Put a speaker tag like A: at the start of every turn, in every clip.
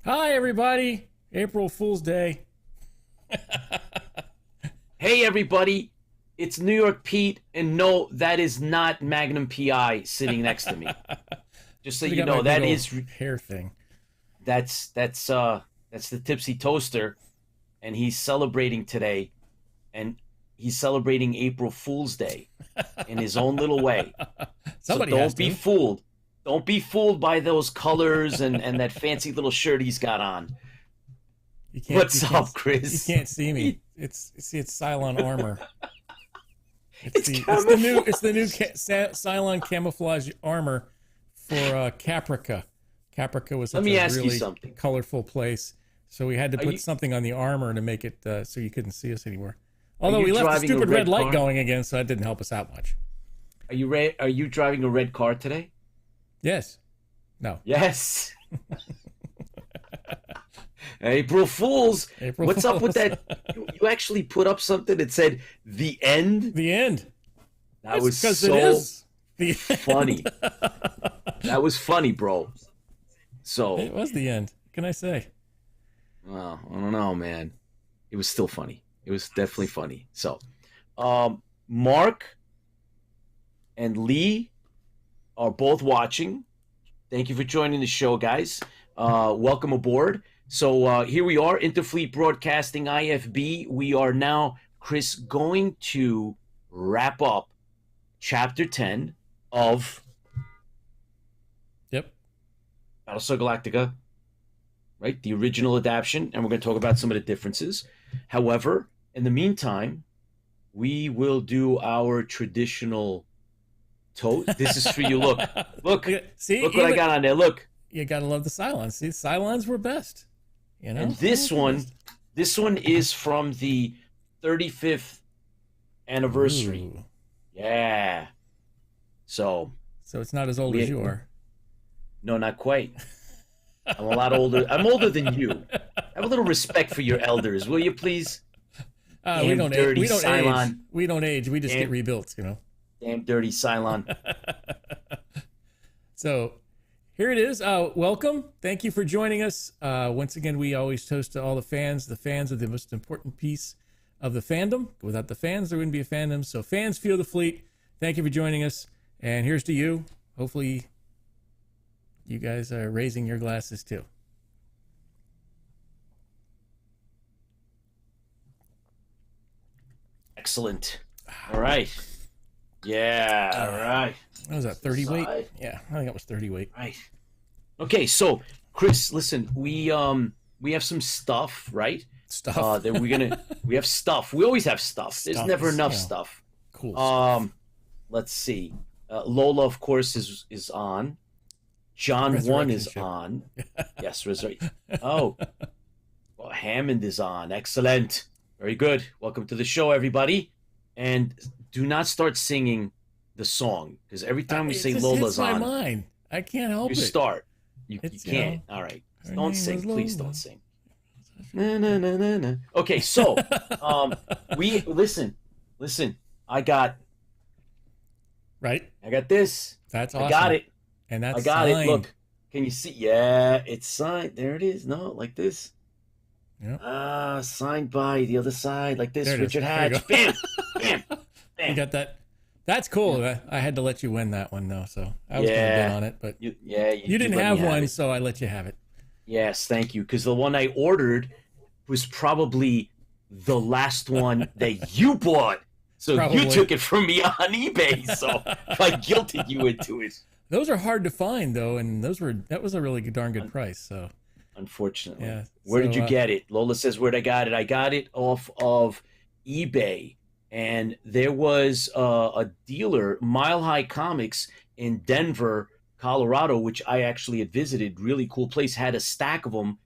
A: Hi, everybody. April Fool's Day.
B: Hey everybody, it's New York Pete, and no, that is not Magnum PI sitting next to me. Just so
A: I
B: you
A: got my
B: know,
A: big
B: that
A: old
B: is
A: hair thing.
B: that's the Tipsy Toaster, and he's celebrating today, and he's celebrating April Fool's Day in his own little way. So
A: Somebody has
B: don't be
A: to.
B: fooled. Don't be fooled by those colors and that fancy little shirt he's got on.
A: You can't.
B: What's up,
A: You
B: Chris?
A: can't see me. It's Cylon armor.
B: It's
A: It's the new Cylon camouflage armor for Caprica. Caprica was
B: Let
A: such
B: me
A: a
B: ask you
A: really
B: something.
A: colorful place, so we had to
B: Are
A: put
B: you
A: something on the armor to make it so you couldn't see us anymore.
B: are
A: Although
B: you
A: we left the
B: driving a
A: stupid red
B: red
A: light
B: car?
A: going again, so that didn't help us out much.
B: Are you driving a red car today?
A: Yes. No.
B: Yes. April Fools.
A: April
B: What's up with
A: Fools.
B: that? You actually put up something that said the end.
A: The end.
B: That was
A: Because
B: so
A: it is the
B: funny. That was funny, bro. So,
A: It was the end. What can I say?
B: well, I don't know, man. It was still funny. It was definitely funny. So, Mark and Lee are both watching. Thank you for joining the show, guys. Welcome aboard. So here we are, Interfleet Broadcasting IFB. We are now, Chris, going to wrap up Chapter 10 of
A: Yep.
B: Battlestar Galactica, right? The original adaptation, and we're going to talk about some of the differences. However, in the meantime, we will do our traditional toast. This is for you. Look,
A: See,
B: look what I got on there. Look.
A: You gotta love the Cylons. See, Cylons were best. You know.
B: And this one is from the 35th anniversary.
A: Ooh.
B: Yeah. So
A: it's not as old as you are.
B: no, not quite. I'm a lot older. I'm older than you. Have a little respect for your elders, will you please?
A: We don't age.
B: dirty
A: We don't
B: Cylon.
A: age. We don't age. We just get
B: Damn-
A: rebuilt. You know.
B: Damn dirty Cylon.
A: So here it is. Welcome. Thank you for joining us. Once again, we always toast to all the fans. The fans are the most important piece of the fandom. Without the fans, there wouldn't be a fandom. So fans, fuel the fleet. Thank you for joining us. And here's to you. Hopefully you guys are raising your glasses too.
B: Excellent. All right. Yeah. All right.
A: What was that, 30 weight?
B: Side.
A: Yeah, I think that was 30 weight.
B: Right. Okay, so Chris, listen, we have some stuff, right?
A: Stuff.
B: That we have stuff. We always have stuff. There's
A: Stuff,
B: never enough
A: yeah.
B: stuff.
A: Cool.
B: Let's see. Lola, of course, is on. John One is
A: Resurrection
B: on. Yes, Resurrection. Oh, well, Hammond is on. Excellent. Very good. Welcome to the show, everybody. And do not start singing the song, because every time we
A: It
B: say
A: just
B: Lola's
A: hits my
B: on,
A: mind. I can't help
B: you
A: it.
B: start. You
A: It's, you
B: can't.
A: know,
B: All right.
A: her
B: Don't
A: name
B: sing.
A: was
B: Please
A: Lola.
B: don't sing. Na, na, na, na, na. Okay, so we listen. I got
A: Right?
B: this.
A: That's awesome.
B: I got it.
A: And that's
B: I got
A: signed.
B: it. Look, can you see? Yeah, it's signed. There it is. No, like this.
A: Yep.
B: Signed by the other side, like this.
A: There it is.
B: Richard
A: There you
B: Hatch.
A: go.
B: Bam, bam.
A: You got that. That's cool. I had to let you win that one though, so I was gonna bid on it, but
B: You
A: didn't
B: let
A: have
B: me
A: one,
B: it.
A: so I let you have it.
B: Yes, thank you. Because the one I ordered was probably the last one that you bought. So
A: Probably.
B: you took it from me on eBay. So I guilted you into it.
A: Those are hard to find though, and that was a really darn good price. So
B: Unfortunately.
A: yeah.
B: Where did
A: so,
B: you get it? Lola says, where'd I got it? I got it off of eBay. And there was a dealer, Mile High Comics in Denver, Colorado, which I actually had visited. Really cool place. Had a stack of them.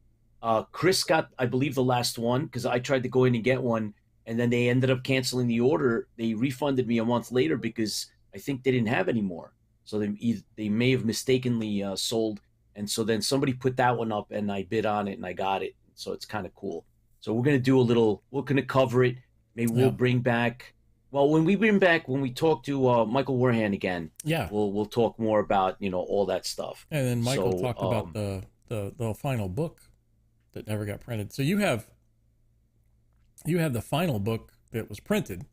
B: Chris got, I believe, the last one because I tried to go in and get one. And then they ended up canceling the order. They refunded me a month later because I think they didn't have any more. So they may have mistakenly sold. And so then somebody put that one up and I bid on it and I got it. So it's kind of cool. So we're going to we're going to cover it. Maybe we'll bring back, when we talk to Michael Warhan again, we'll talk more about, all that stuff.
A: And then Michael talked about the final book that never got printed. So you have the final book that was printed.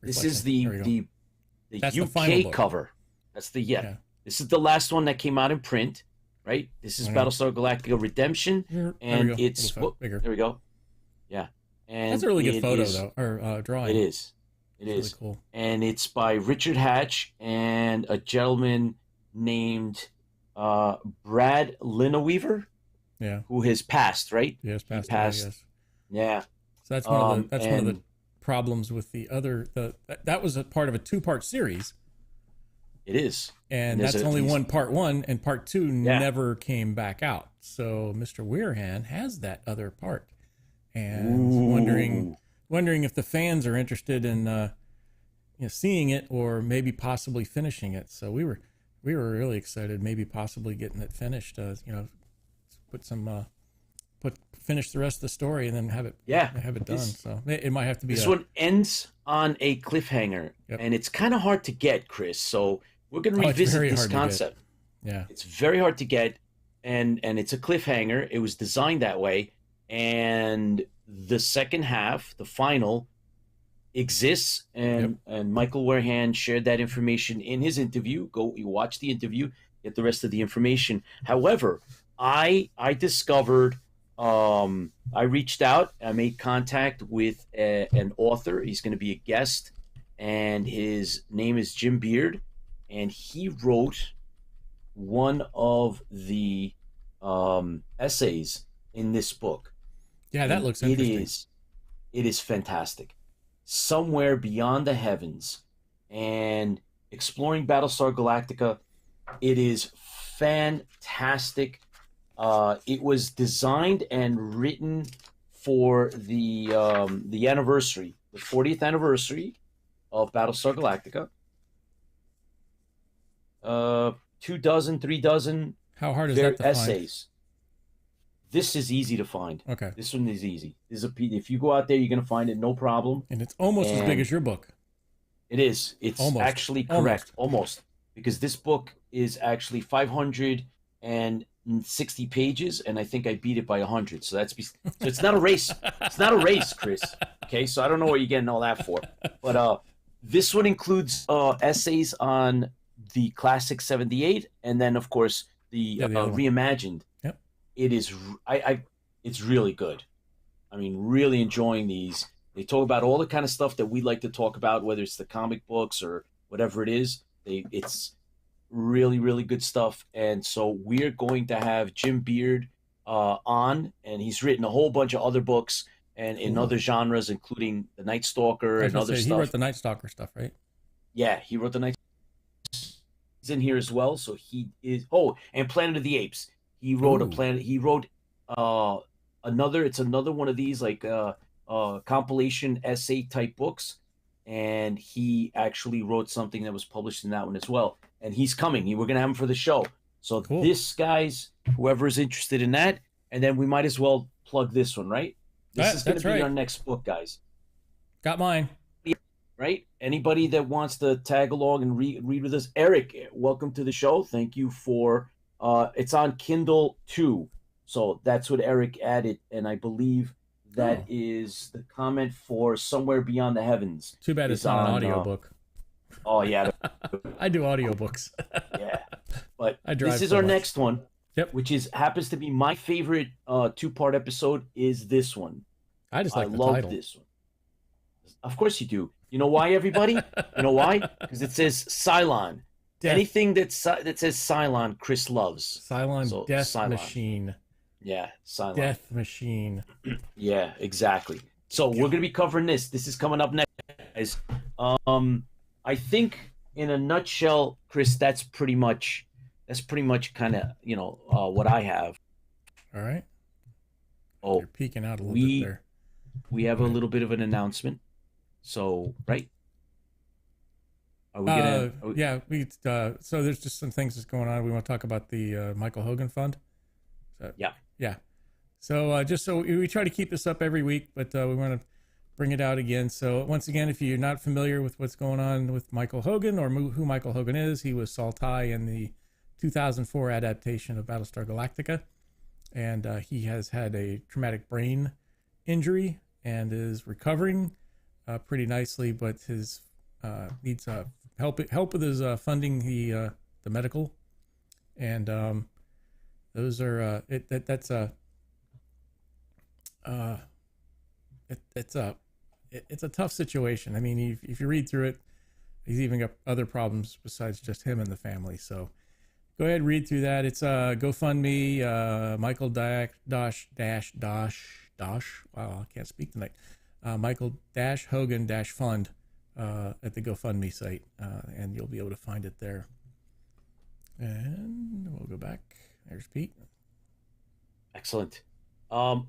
B: This is the
A: That's the
B: UK
A: final book.
B: cover. That's the This is the last one that came out in print, right? This is Battlestar Galactica Redemption, and it's
A: bigger.
B: There we go. Yeah, and
A: that's a really good photo though, or drawing.
B: It is. It is
A: really cool,
B: and it's by Richard Hatch and a gentleman named Brad Lineweaver.
A: Yeah,
B: who has passed, right?
A: Yes, passed.
B: Yes. Yeah.
A: So that's one of the problems with the other. That was a part of a 2-part series.
B: It is,
A: and that's only part 1, and part 2 never came back out. So Mr. Weirhan has that other part, and wondering if the fans are interested in seeing it or maybe possibly finishing it. So we were really excited, maybe possibly getting it finished. Finish the rest of the story and then have it done. So it might have to be.
B: This one ends on a cliffhanger, and it's kind of hard to get, Chris. So we're going to revisit this concept.
A: Yeah,
B: it's very hard to get, and it's a cliffhanger. It was designed that way, and the second half, the final, exists, and Michael Weirhan shared that information in his interview. Go, you watch the interview, get the rest of the information. However, I discovered, I reached out, I made contact with an author. He's going to be a guest, and his name is Jim Beard, and he wrote one of the essays in this book.
A: Yeah, that looks interesting.
B: It is fantastic. Somewhere Beyond the Heavens, and exploring Battlestar Galactica. It is fantastic. It was designed and written for the anniversary, the 40th anniversary of Battlestar Galactica. 3 dozen.
A: How hard is that to
B: essays. Find? This is easy to find.
A: Okay.
B: This one is easy. This is if you go out there, you're going to find it, no problem.
A: And it's almost as big as your book.
B: It is. It's actually correct. Almost. Because this book is actually 560 pages, and I think I beat it by 100. So it's not a race. It's not a race, Chris. Okay, so I don't know what you're getting all that for. But this one includes essays on the classic 78, and then of course the reimagined.
A: Yep.
B: It is. It's really good. I mean, really enjoying these. They talk about all the kind of stuff that we like to talk about, whether it's the comic books or whatever it is. It's really, really good stuff. And so we're going to have Jim Beard on, and he's written a whole bunch of other books and in other genres, including The Night Stalker and other stuff.
A: He wrote the Night Stalker stuff, right?
B: Yeah, he wrote the Night Stalker. He's in here as well. So he is. Oh, and Planet of the Apes. He wrote a planet. He wrote another. It's another one of these like compilation essay type books, and he actually wrote something that was published in that one as well. And he's coming. We're gonna have him for the show. So this, guys, whoever is interested in that, and then we might as well plug this one, right? This is gonna be our next book, guys.
A: Got mine.
B: Right? Anybody that wants to tag along and read with us, Eric, welcome to the show. Thank you for. It's on Kindle 2, so that's what Eric added, and I believe that is the comment for Somewhere Beyond the Heavens.
A: Too bad it's not an audiobook.
B: Oh yeah,
A: I do audiobooks.
B: Yeah, but this is our next one.
A: Yep.
B: Which happens to be my favorite 2-part episode. Is this one?
A: I just like the
B: love
A: title.
B: This one. Of course you do. You know why, everybody? You know why? Because it says CYLON. Anything that says CYLON, Chris loves.
A: CYLON Death Machine.
B: Yeah, CYLON.
A: Death Machine.
B: Yeah, exactly. So we're gonna be covering this. This is coming up next, guys. I think in a nutshell, Chris, that's pretty much kind of what I have.
A: All right.
B: Oh,
A: you're peeking out a little bit there.
B: We have a little bit of an announcement. So, right? Are we gonna?
A: Yeah, so there's just some things that's going on. We want to talk about the Michael Hogan Fund. Yeah. So we try to keep this up every week, but we want to bring it out again. So once again, if you're not familiar with what's going on with Michael Hogan or who Michael Hogan is, he was Saltai in the 2004 adaptation of Battlestar Galactica. and he has had a traumatic brain injury and is recovering pretty nicely, but his needs help with his funding the medical, and those are it's a tough situation. I mean, if you read through it, he's even got other problems besides just him and the family. So go ahead, read through that. It's GoFundMe, Michael Dash. Wow, I can't speak tonight. Michael Hogan Fund at the GoFundMe site, and you'll be able to find it there. And we'll go back. There's Pete.
B: Excellent.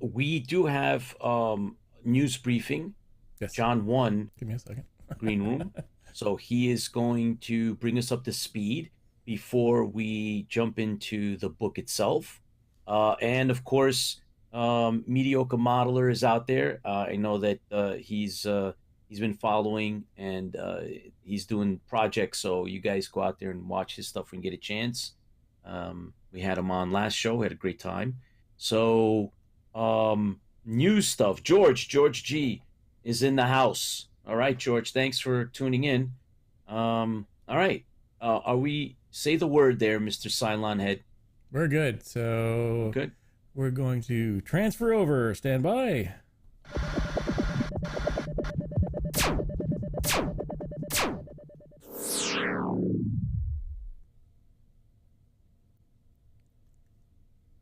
B: We do have news briefing.
A: Yes.
B: John 1.
A: Give me a second.
B: Green Room. So he is going to bring us up to speed before we jump into the book itself. And of course, Mediocre Modeler is out there. I know that he's been following, and he's doing projects. So you guys go out there and watch his stuff when you get a chance. We had him on last show. We had a great time. So news stuff. George G is in the house. All right, George, thanks for tuning in. All right. Are we, say the word there, Mr. Cylon Head.
A: We're good. So
B: Good.
A: We're going to transfer over. Stand by.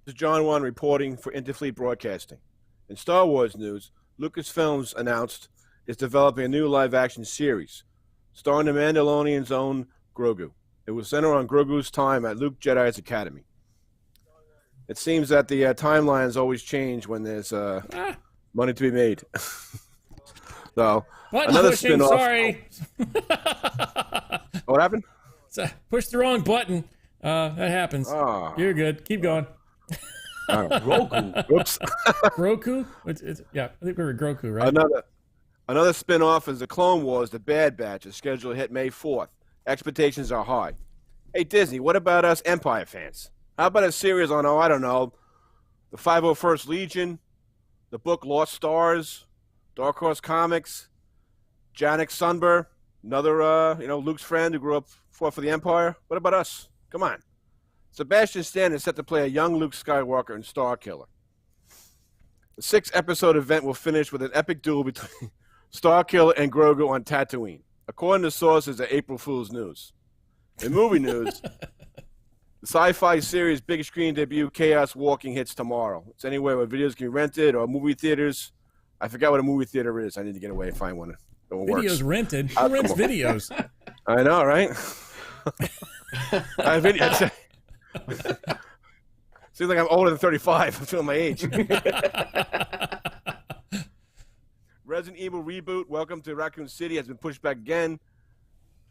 C: This is John 1 reporting for Interfleet Broadcasting. In Star Wars news, Lucasfilms announced it's developing a new live-action series starring the Mandalorian's own Grogu. It will center on Grogu's time at Luke Jedi's Academy. It seems that the timelines always change when there's money to be made. So
A: Button
C: another
A: pushing,
C: spin-off.
A: sorry.
C: What happened?
A: Push the wrong button. That happens.
C: Oh.
A: You're good. Keep going.
B: Grogu.
C: Whoops.
A: Groku? Yeah, I think we were Groku, right?
C: Another spin-off is the Clone Wars, The Bad Batch, is scheduled to hit May 4th. Expectations are high. Hey, Disney, what about us Empire fans? How about a series on, I don't know, the 501st Legion, the book Lost Stars, Dark Horse Comics, Janek Sunber, another, Luke's friend who fought for the Empire? What about us? Come on. Sebastian Stan is set to play a young Luke Skywalker in Starkiller. The 6-episode event will finish with an epic duel between Starkiller and Grogu on Tatooine, according to sources at April Fool's News. In movie news, the sci-fi series big screen debut Chaos Walking hits tomorrow. It's anywhere where videos can be rented or movie theaters. I forgot what a movie theater is. I need to get away and find one.
A: Videos rented? Who rents videos?
C: I know, right? Seems like I'm older than 35. I'm feeling my age. Resident Evil reboot, Welcome to Raccoon City, has been pushed back again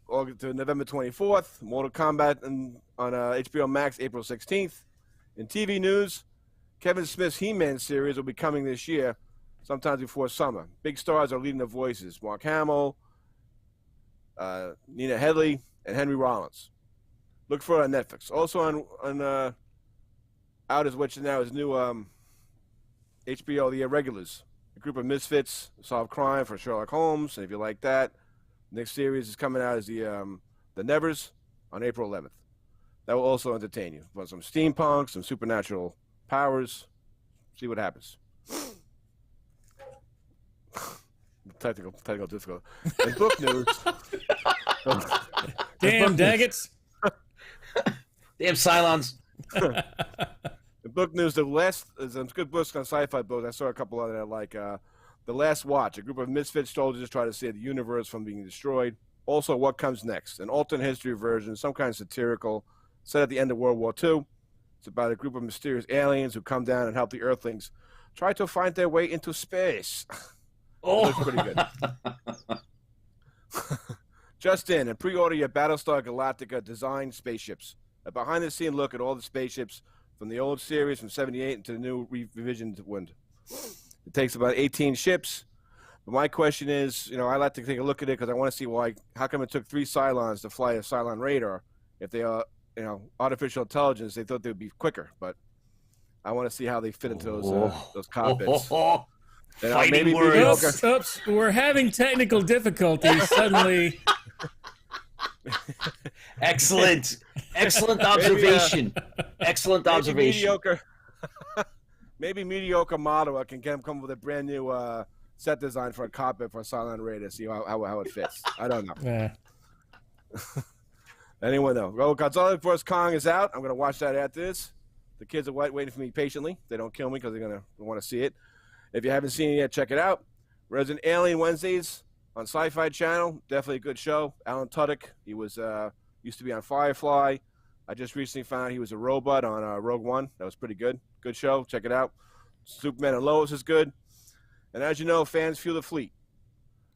C: to November 24th. Mortal Kombat on HBO Max, April 16th. In TV news, Kevin Smith's He-Man series will be coming this year, sometime before summer. Big stars are leading the voices: Mark Hamill, Nina Headley, and Henry Rollins. Look for it on Netflix. Also on out is what now is new HBO, The Irregulars, a group of misfits solve crime for Sherlock Holmes. And if you like that, the next series is coming out as the Nevers on April 11th. That will also entertain you. Want some steampunk, some supernatural powers. See what happens. Technical difficult. In book news.
A: Damn Daggets.
B: Damn Cylons.
C: In book news, there's some good books on sci-fi books. I saw a couple of that I like. The Last Watch, a group of misfit soldiers try to save the universe from being destroyed. Also, What Comes Next, an alternate history version, some kind of satirical, set at the end of World War II. It's about a group of mysterious aliens who come down and help the Earthlings try to find their way into space.
B: Oh,
C: Looks pretty good. Just in, and pre-order your Battlestar Galactica design spaceships. A behind-the-scene look at all the spaceships from the old series from '78 into the new revisioned one. It takes about 18 ships. But my question is, I like to take a look at it because I want to see how come it took 3 Cylons to fly a Cylon radar? If they are, artificial intelligence, they thought they would be quicker. But I want to see how they fit into those cockpits. You know,
B: Fighting
C: maybe
B: words.
C: mediocre.
A: Oops, we're having technical difficulties suddenly.
B: Excellent observation. Excellent
C: Maybe
B: observation.
C: mediocre. Maybe mediocre model. I can get them come with a brand new set design for a cockpit for a Cylon Raider. See how it fits. I don't know.
A: Yeah.
C: Anyone know? Well, Godzilla vs. Kong is out. I'm gonna watch that after this. The kids are waiting for me patiently. They don't kill me because they want to see it. If you haven't seen it yet, check it out. Resident Alien Wednesdays on Sci-Fi Channel. Definitely a good show. Alan Tudyk. He was used to be on Firefly. I just recently found out he was a robot on Rogue One. That was pretty good. Good show. Check it out. Superman and Lois is good. And as you know, fans fuel the fleet.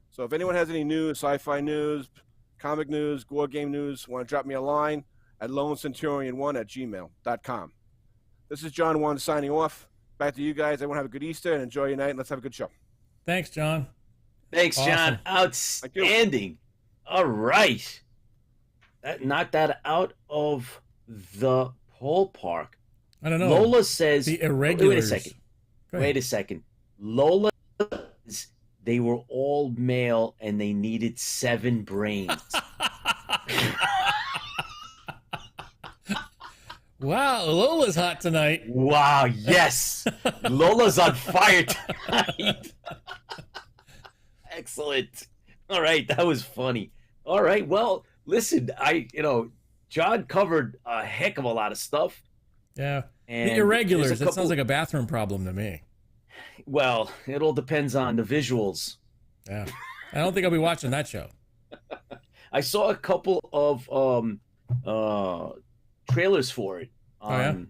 C: So if anyone has any news, sci-fi news, comic news, war game news, want to drop me a line at lonecenturion1@gmail.com. This is John 1 signing off. Back to you guys. Everyone have a good Easter and enjoy your night. And let's have a good show.
A: Thanks, John.
B: Thanks, John.
A: Awesome.
B: Outstanding. All right. That knocked that out of the ballpark.
A: I don't know.
B: Lola says
A: the irregulars.
B: Wait a second. Lola says they were all male and they needed 7 brains.
A: Wow, Lola's hot tonight.
B: Wow, yes. Lola's on fire tonight. Excellent. All right, that was funny. All right, well, listen, John covered a heck of a lot of stuff.
A: Yeah.
B: And
A: the irregulars, that sounds like a bathroom problem to me.
B: Well, it all depends on the visuals.
A: Yeah. I don't think I'll be watching that show.
B: I saw a couple of trailers for it.
A: Oh,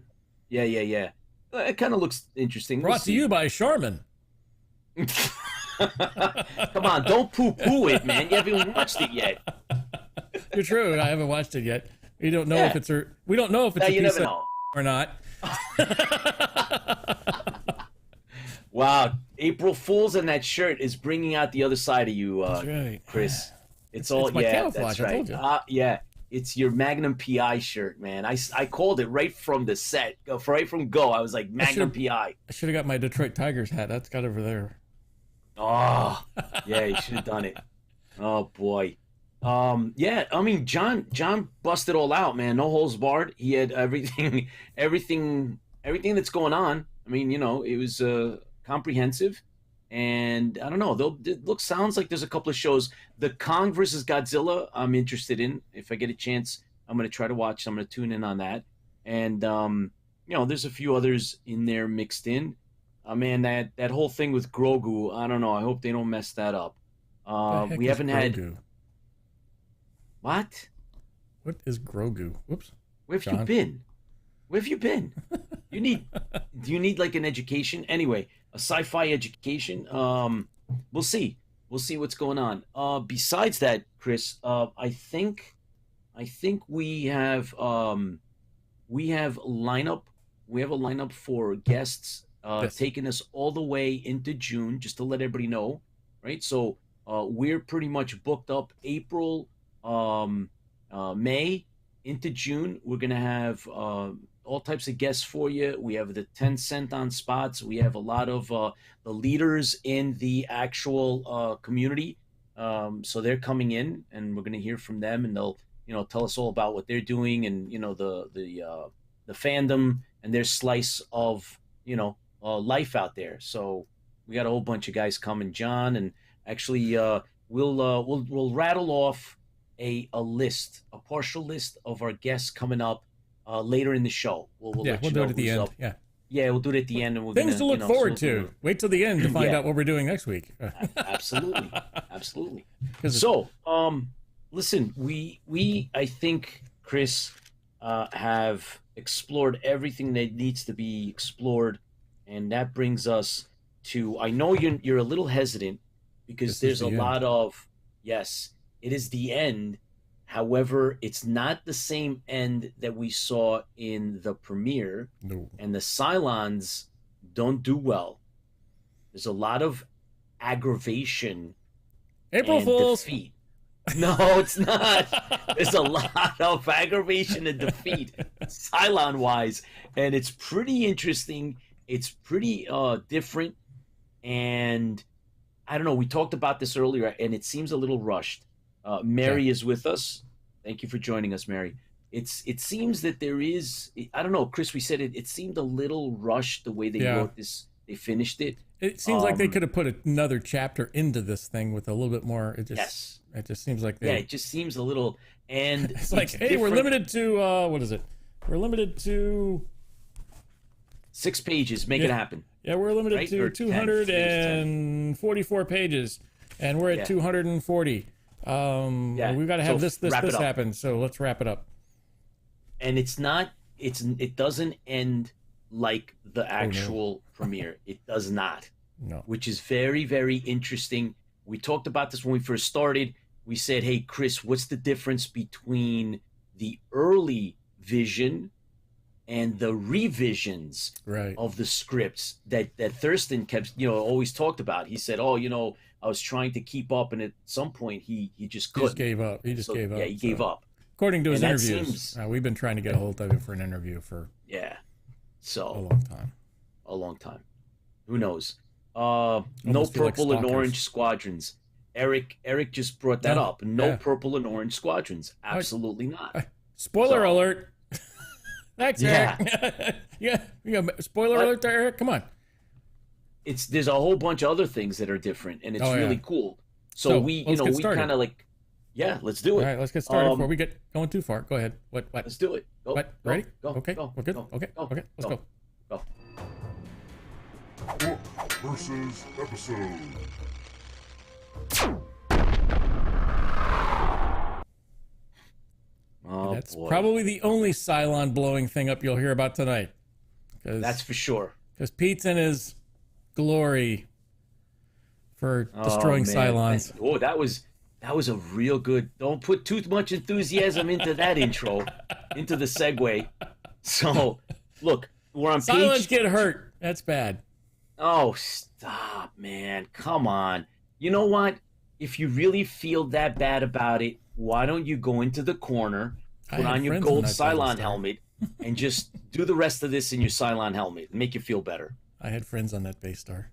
A: yeah?
B: Yeah. It kind of looks interesting.
A: Brought to you by Charmin.
B: Come on, don't poo-poo it, man. You haven't even watched it yet.
A: You're true. I haven't watched it yet. We don't know if it's a piece of or not.
B: Wow, April Fools and that shirt is bringing out the other side of you,
A: right.
B: Chris. It's
A: my camouflage,
B: that's right.
A: I told you.
B: Yeah, it's your Magnum PI shirt, man. I called it right from the set, right from go. I was like, Magnum PI.
A: I should have got my Detroit Tigers hat. That's got over there.
B: Oh, yeah, you should have done it. Oh boy. Yeah, I mean, John busted all out, man. No holds barred. He had everything that's going on. I mean, it was comprehensive, and I don't know. Sounds like there's a couple of shows. The Kong versus Godzilla, I'm interested in. If I get a chance, I'm gonna try to watch. I'm gonna tune in on that, and there's a few others in there mixed in. Man, that whole thing with Grogu, I don't know. I hope they don't mess that up. We haven't had. What?
A: What is Grogu? Whoops.
B: Where have you been? Where have you been? Do you need like an education? Anyway, a sci-fi education. We'll see. We'll see what's going on. Besides that, Chris, I think we have lineup. We have a lineup for guests
A: Yes.
B: taking us all the way into June, just to let everybody know, right? So we're pretty much booked up April, May into June. We're gonna have all types of guests for you. We have the 10 cent on spots. We have a lot of the leaders in the actual community. So they're coming in, and we're gonna hear from them, and they'll tell us all about what they're doing, and the fandom and their slice of life out there. So we got a whole bunch of guys coming, John, and actually we'll rattle off a list, a partial list of our guests coming up later in the show. We'll
A: do it at the end.
B: Up.
A: Yeah.
B: Yeah, we'll do it at the end, and
A: things to look forward to. Wait till the end to find out what we're doing next week.
B: Absolutely. So, listen, we I think, Chris, have explored everything that needs to be explored, and that brings us to. I know you're a little hesitant because there's a lot of yes. It is the end. However, it's not the same end that we saw in the premiere.
A: No.
B: And the Cylons don't do well. There's a lot of aggravation
A: April
B: and
A: Fools.
B: defeat. No, it's not. There's a lot of aggravation and defeat, Cylon wise, and it's pretty interesting. It's pretty different, and I don't know. We talked about this earlier, and it seems a little rushed. Mary is with us. Thank you for joining us, Mary. It seems that there is. I don't know, Chris. We said it. It seemed a little rushed the way they wrote this. They finished it.
A: It seems like they could have put another chapter into this thing with a little bit more. It just,
B: yes.
A: It just seems like
B: it just seems a little. And
A: it's like, hey, we're limited to what is it? We're limited to
B: 6 pages. Make it happen.
A: Yeah, we're limited to 244 pages, and we're at 240. We've got to have this happen. So let's wrap it up.
B: And it's not. It doesn't end like the actual premiere. It does not.
A: No.
B: Which is very, very interesting. We talked about this when we first started. We said, hey, Chris, what's the difference between the early vision and the revisions of the scripts that Thurston kept, always talked about? He said, I was trying to keep up, and at some point he just couldn't.
A: He just gave up.
B: Yeah, he gave up.
A: According to his interviews. We've been trying to get a hold of him for an interview for a
B: long time. Who knows? No purple and orange squadrons. Eric just brought that up. No purple and orange squadrons. Absolutely not.
A: Spoiler alert. Thanks, Eric. Spoiler alert there, Eric. Come on.
B: There's a whole bunch of other things that are different, and it's really cool. So we kind of like, let's do it.
A: All right, let's get started before we get going too far. Go ahead. What?
B: Let's do it. Go,
A: what?
B: Go,
A: Ready?
B: Go,
A: okay.
B: Go,
A: We're good.
B: Go,
A: okay.
B: Go,
A: Okay. Let's go.
B: Go.
D: Book versus episode.
B: Oh,
A: that's probably the only Cylon blowing thing up you'll hear about tonight.
B: That's for sure.
A: Because Pete's in his glory for destroying Cylons.
B: That was a real good. Don't put too much enthusiasm into that intro, into the segue. So, look, we're on
A: Cylons get hurt. That's bad.
B: Oh, stop, man. Come on. You know what? If you really feel that bad about it, why don't you go into the corner, put on your gold Cylon helmet, and just do the rest of this in your Cylon helmet and make you feel better?
A: I had friends on that base star.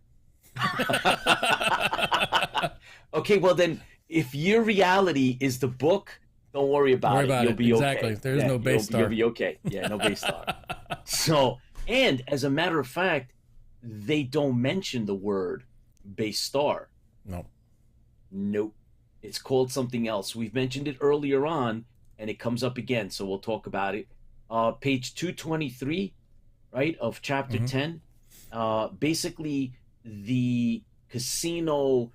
B: Okay, well then, if your reality is the book, don't worry about it. You'll be
A: okay. There's no base star.
B: You'll be okay. Yeah, no base star. So, and as a matter of fact, they don't mention the word base star. Nope. It's called something else. We've mentioned it earlier on, and it comes up again, so we'll talk about it. Page 223, right, of chapter 10. Basically, the casino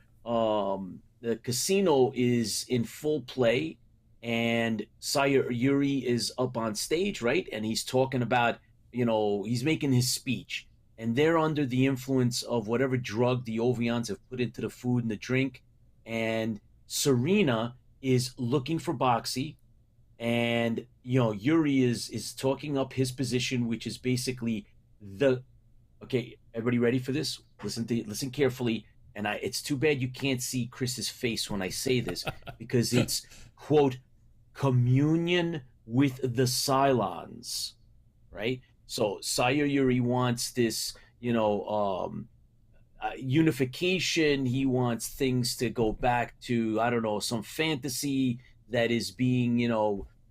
B: is in full play, and Sire Yuri is up on stage, right, and he's talking about, he's making his speech, and they're under the influence of whatever drug the Ovions have put into the food and the drink, and Serena is looking for Boxy, and Yuri is talking up his position, which is basically okay, everybody ready for this? Listen carefully. And it's too bad you can't see Chris's face when I say this, because it's quote communion with the Cylons, right? So Sire Yuri wants this, unification. He wants things to go back to, I don't know, some fantasy that is being,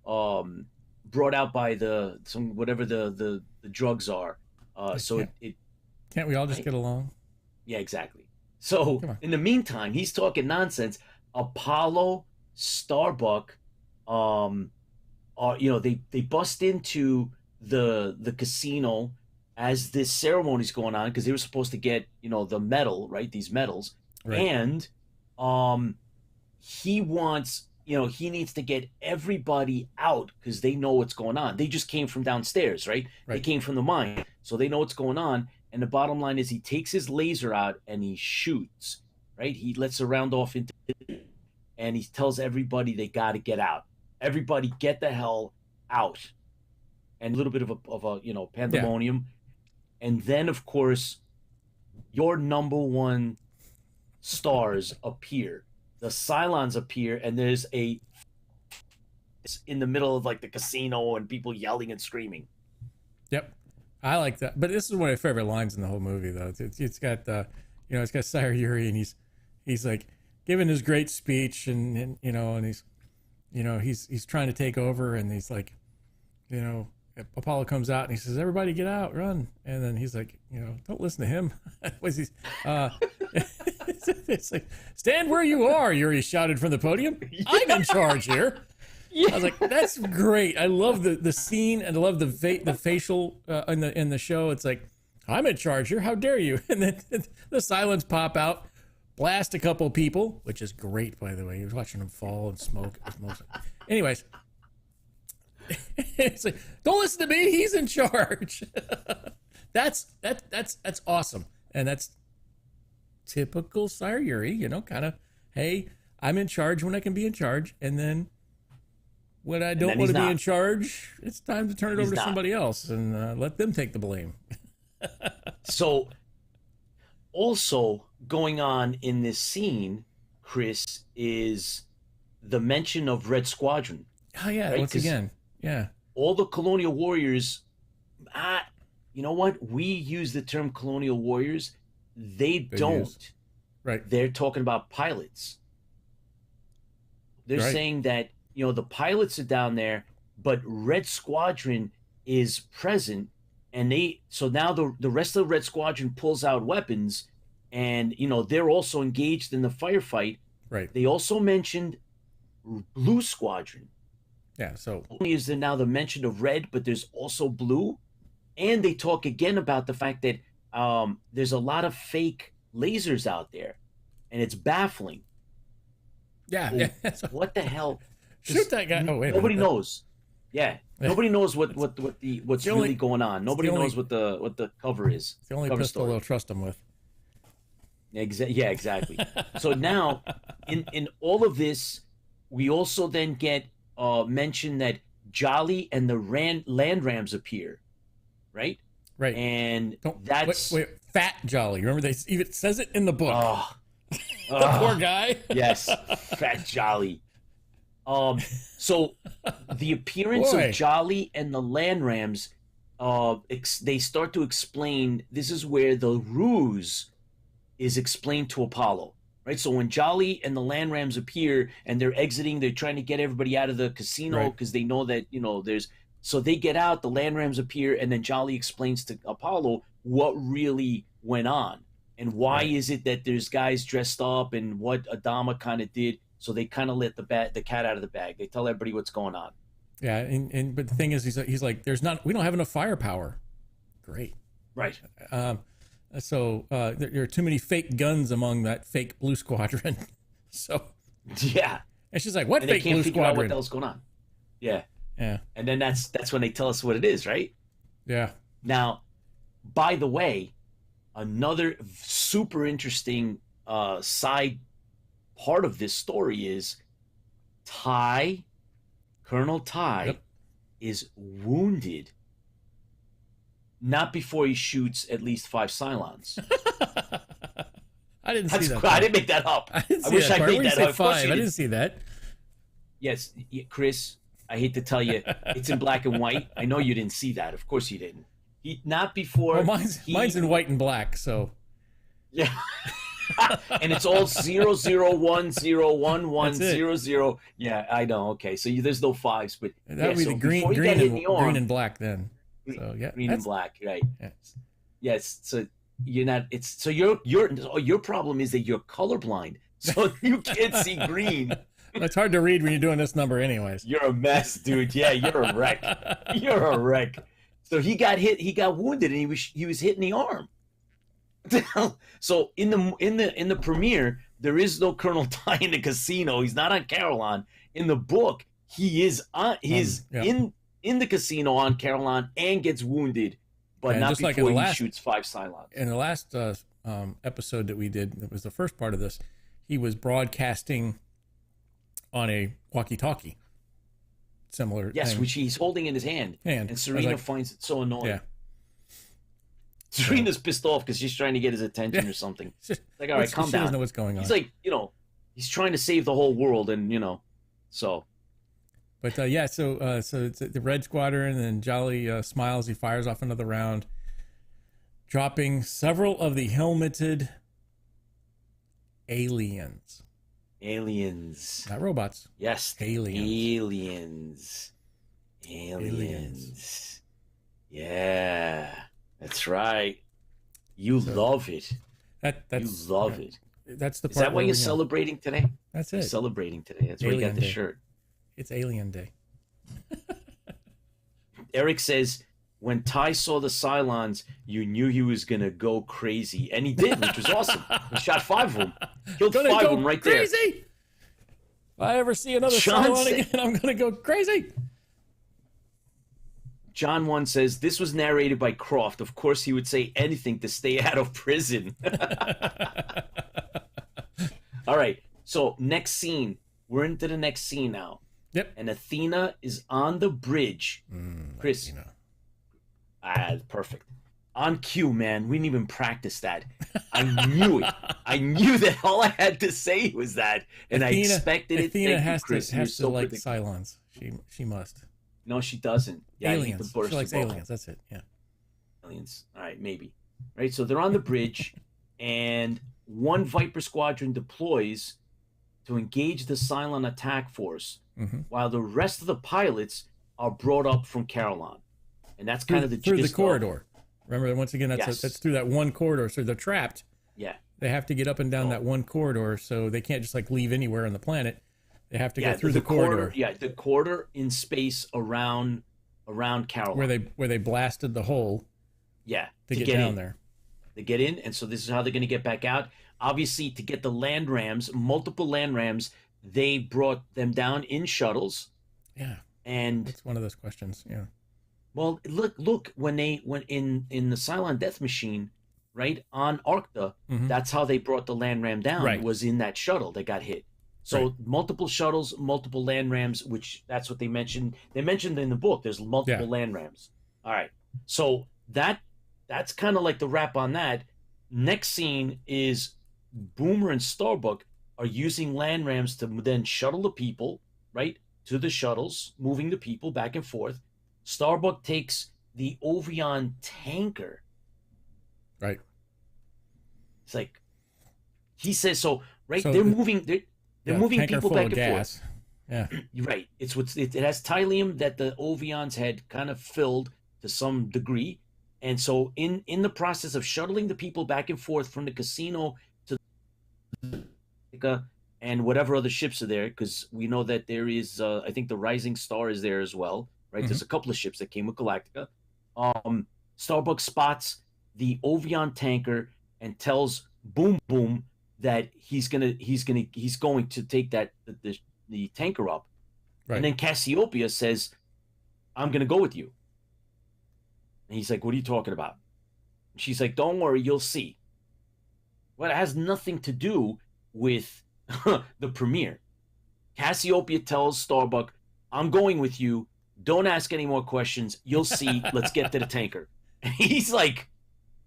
B: brought out by whatever the drugs are.
A: Can't we all just get along?
B: Yeah, exactly. So in the meantime, he's talking nonsense. Apollo, Starbuck, they bust into the casino as this ceremony's going on, because they were supposed to get the medal, right? These medals, and he wants he needs to get everybody out because they know what's going on. They just came from downstairs, right? They came from the mine, so they know what's going on. And the bottom line is he takes his laser out and he shoots, right? He lets a round off into, and he tells everybody they got to get out. Everybody get the hell out. And a little bit of a pandemonium. Yeah. And then, of course, your number one stars appear. the Cylons appear, and there's it's in the middle of like the casino and people yelling and screaming.
A: Yep, I like that. But this is one of my favorite lines in the whole movie, though. It's got it's got Sire Yuri, and he's like giving his great speech, and he's trying to take over, and he's like, Apollo comes out and he says, "Everybody get out, run!" And then he's like, "Don't listen to him." It's like, "Stand where you are," Yuri shouted from the podium. "I'm in charge here." Yeah. I was like, "That's great." I love the scene, and I love the facial in the show. It's like, "I'm in charge here. How dare you?" And then the Cylons pop out, blast a couple people, which is great, by the way. He was watching them fall and smoke. Anyways. It's like, "Don't listen to me. He's in charge." That's awesome, and that's typical Sire Yuri. Kind of, hey, I'm in charge when I can be in charge, and then when I don't want to be in charge, it's time to turn it over to somebody else and let them take the blame.
B: So, also going on in this scene, Chris, is the mention of Red Squadron.
A: Oh yeah, right? Once again. Yeah.
B: All the colonial warriors, you know what? We use the term colonial warriors. They don't.
A: Right.
B: They're talking about pilots. They're saying that, the pilots are down there, but Red Squadron is present. And so now the rest of the Red Squadron pulls out weapons, and, they're also engaged in the firefight.
A: Right.
B: They also mentioned Blue Squadron.
A: Yeah, so
B: only is there now the mention of red, but there's also blue, and they talk again about the fact that there's a lot of fake lasers out there, and it's baffling.
A: Yeah.
B: What the hell?
A: Shoot that guy! Oh wait,
B: nobody knows. Yeah, nobody knows what's really going on. Nobody knows what the cover is.
A: It's the only pistol they'll trust him with.
B: Yeah, exactly. So now, in all of this, we also then get mention that Jolly and the land rams appear, right?
A: Right.
B: And that's
A: wait, Fat Jolly. Remember, they even says it in the book. The poor guy.
B: Yes, Fat Jolly. So the appearance of Jolly and the land rams, they start to explain. This is where the ruse is explained to Apollo. Right, so when Jolly and the land rams appear and they're exiting, they're trying to get everybody out of the casino because they know that there's. So they get out, the land rams appear, and then Jolly explains to Apollo what really went on and why is it that there's guys dressed up and what Adama kind of did. So they kind of let the cat out of the bag. They tell everybody what's going on.
A: Yeah, and but the thing is, he's like, we don't have enough firepower. Great.
B: Right.
A: So there are too many fake guns among that fake Blue Squadron. So
B: yeah,
A: and she's like, "What
B: and
A: fake
B: they can't
A: Blue
B: figure
A: Squadron?
B: Out what the hell's going on?" Yeah,
A: yeah.
B: And then that's when they tell us what it is, right?
A: Yeah.
B: Now, by the way, another super interesting side part of this story is Colonel Ty is wounded. Not before he shoots at least 5 Cylons.
A: I didn't see that.
B: I didn't make that up. I wish I made that up.
A: 5. I didn't see that.
B: Yes, Chris, I hate to tell you, it's in black and white. I know you didn't see that. Of course you didn't. Not before.
A: Well, mine's in white and black, so.
B: Yeah. And it's all 001011000. Yeah, I know. Okay, so there's no 5s, but
A: that would be the green and black then. So yeah,
B: green and black, right?
A: Yes.
B: Yes. So you're not. So your problem is that you're colorblind, so you can't see green.
A: It's hard to read when you're doing this number, anyways.
B: You're a mess, dude. Yeah, you're a wreck. You're a wreck. So he got hit. He got wounded, and he was hit in the arm. So in the premiere, there is no Colonel Ty in the casino. He's not on Carillon. In the book, he is on. He's in the casino on Carillon and gets wounded, but not before he shoots 5 Cylons.
A: In the last episode that we did, it was the first part of this, he was broadcasting on a walkie-talkie. Similar thing.
B: Which he's holding in his hand. And Serena finds it so annoying.
A: Yeah.
B: Serena's pissed off because she's trying to get his attention or something. Like, all right, calm down.
A: She doesn't know what's going on.
B: He's like, he's trying to save the whole world, and so.
A: But yeah, so it's the Red Squadron, and then Jolly smiles. He fires off another round, dropping several of the helmeted aliens.
B: Aliens.
A: Not robots.
B: Yes.
A: Aliens.
B: Aliens. Yeah. That's right. You love it.
A: That's
B: you love it.
A: That's the part.
B: Is that why
A: where
B: you're celebrating today?
A: That's
B: You're
A: it.
B: celebrating today. That's why you got the shirt.
A: It's Alien Day.
B: Eric says, when Ty saw the Cylons, you knew he was going to go crazy. And he did, which was awesome. He shot 5 of them. Killed 5 of them right
A: crazy.
B: there.
A: If I ever see another Cylon again, I'm going to go crazy.
B: John 1 says, this was narrated by Croft. Of course, he would say anything to stay out of prison. All right. So next scene. We're into the next scene now.
A: Yep.
B: And Athena is on the bridge. Chris. Perfect. On cue, man. We didn't even practice that. I knew it. I knew that all I had to say was that. And Athena, I expected it.
A: Athena has to like Cylons. She must.
B: No, she doesn't. Yeah,
A: aliens. She likes aliens. That's it. Yeah.
B: Aliens. All right, maybe. Right. So they're on the bridge, and one Viper squadron deploys to engage the Cylon attack force, while the rest of the pilots are brought up from Carolon, and that's kind of the
A: through the
B: gist
A: corridor. Remember, once again, that's through that one corridor. So they're trapped.
B: Yeah.
A: They have to get up and down that one corridor, so they can't just like leave anywhere on the planet. They have to go through the corridor.
B: Yeah, the corridor in space around Carolina.
A: Where they blasted the hole.
B: Yeah.
A: To get down there.
B: They get in, and so this is how they're going to get back out. Obviously, to get the land rams, multiple land rams, they brought them down in shuttles.
A: Yeah.
B: And
A: it's one of those questions. Yeah.
B: Well, look when they went in the Cylon Death Machine, right on Arcta, that's how they brought the land ram down.
A: Right.
B: Was in that shuttle that got hit. So multiple shuttles, multiple land rams, which that's what they mentioned. They mentioned in the book. There's multiple land rams. All right. So that's kind of like the wrap on that. Next scene is Boomer and Starbuck are using land rams to then shuttle the people right to the shuttles, moving the people back and forth. Starbuck takes the Ovion tanker.
A: Right.
B: It's like he says so. Right. So they're moving. They're moving people back and forth.
A: Yeah.
B: You're right. It has thallium that the Ovions had kind of filled to some degree. And so in the process of shuttling the people back and forth from the casino to and whatever other ships are there, because we know that there is, I think the Rising Star is there as well, right? There's a couple of ships that came with Galactica. Starbuck spots the Ovion tanker and tells Boom Boom that he's going to take the tanker up. Right. And then Cassiopeia says, I'm going to go with you. And he's like, what are you talking about? She's like, don't worry, you'll see. Well, it has nothing to do with the premiere. Cassiopeia tells Starbuck, I'm going with you. Don't ask any more questions. You'll see. Let's get to the tanker. And he's like,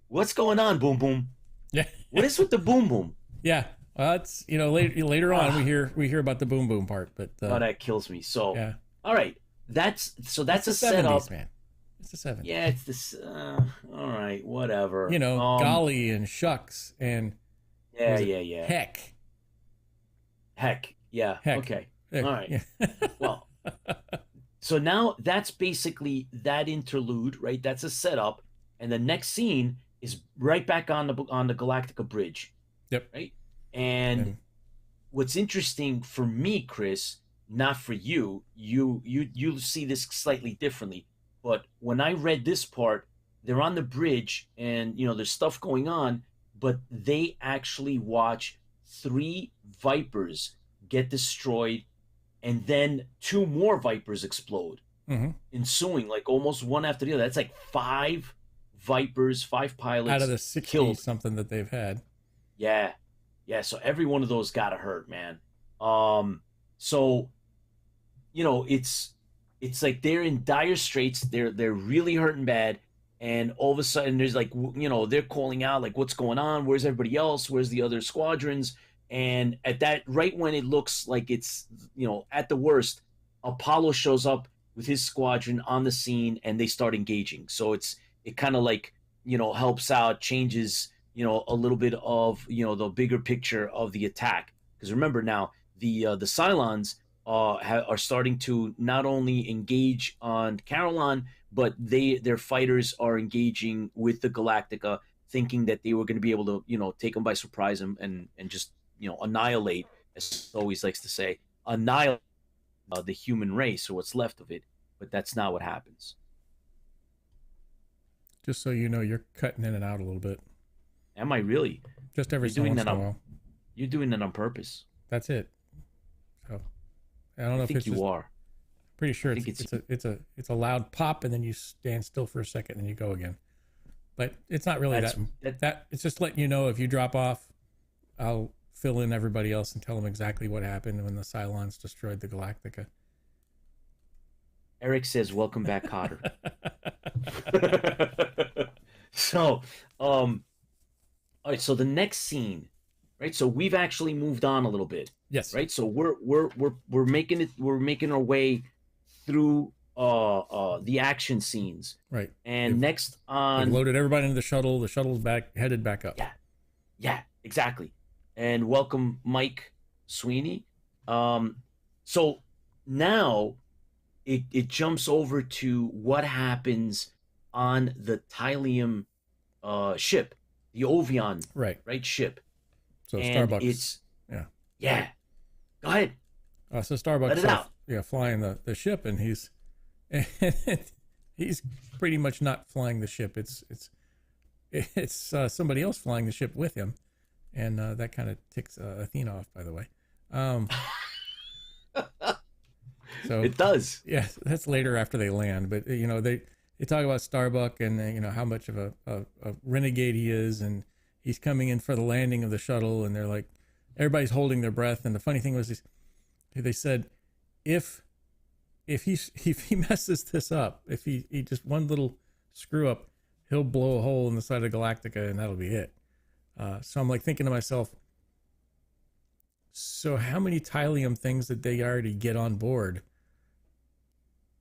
B: what's going on, Boom Boom?
A: Yeah.
B: What is with the Boom Boom?
A: Yeah. Well, it's, later on we hear about the Boom Boom part, but
B: that kills me. So,
A: yeah.
B: All right. That's a
A: setup. Man. It's the 70s.
B: Yeah, it's this. All right, whatever.
A: Golly and shucks and
B: yeah. Heck. Yeah.
A: Heck.
B: Okay.
A: Heck.
B: All right.
A: Yeah.
B: Well, so now that's basically that interlude, right? That's a setup, and the next scene is right back on the Galactica bridge.
A: Yep.
B: Right. And what's interesting for me, Chris, not for you, you see this slightly differently. But when I read this part, they're on the bridge and, there's stuff going on, but they actually watch 3 Vipers get destroyed and then 2 more Vipers explode, ensuing like almost one after the other. That's like 5 Vipers, 5 pilots
A: out of the 60
B: killed.
A: Something that they've had.
B: Yeah. So every one of those gotta hurt, man. So, it's like they're in dire straits. They're really hurting bad, and all of a sudden there's like they're calling out like, what's going on? Where's everybody else? Where's the other squadrons? And at that, right when it looks like it's, at the worst, Apollo shows up with his squadron on the scene and they start engaging. So it kind of like, helps out, changes, a little bit of, the bigger picture of the attack. Because remember now, the Cylons are starting to not only engage on Carolon, but their fighters are engaging with the Galactica, thinking that they were going to be able to, take them by surprise and just, annihilate, as always likes to say, annihilate the human race or what's left of it. But that's not what happens.
A: Just so you know, you're cutting in and out a little bit.
B: Am I really?
A: Just every so once in a while.
B: You're doing that on purpose.
A: That's it. So I don't know if it's
B: you are.
A: Pretty sure it's a loud pop and then you stand still for a second and then you go again. But it's not really that it's just letting you know if you drop off, I'll fill in everybody else and tell them exactly what happened when the Cylons destroyed the Galactica.
B: Eric says, "Welcome back, Cotter." So, all right. So the next scene, right? So we've actually moved on a little bit.
A: Yes.
B: Right. So we're making our way through the action scenes.
A: Right.
B: And next on,
A: they've loaded everybody into the shuttle. The shuttle's headed back up.
B: Yeah, exactly. And welcome, Mike Sweeney. So now it jumps over to what happens on the Tylium ship, the Ovion, right ship.
A: So
B: and
A: Starbucks,
B: yeah. Go ahead.
A: So Starbucks,
B: let it out.
A: Flying the ship, and he's pretty much not flying the ship. It's somebody else flying the ship with him, and that kind of ticks Athena off, by the way. So
B: it does.
A: Yeah, that's later after they land, but they talk about Starbuck and how much of a renegade he is, and he's coming in for the landing of the shuttle, and they're like, everybody's holding their breath. And the funny thing was, they said, if he messes this up, if he just one little screw up, he'll blow a hole in the side of Galactica, and that'll be it. So I'm like thinking to myself, so how many Tylium things did they already get on board?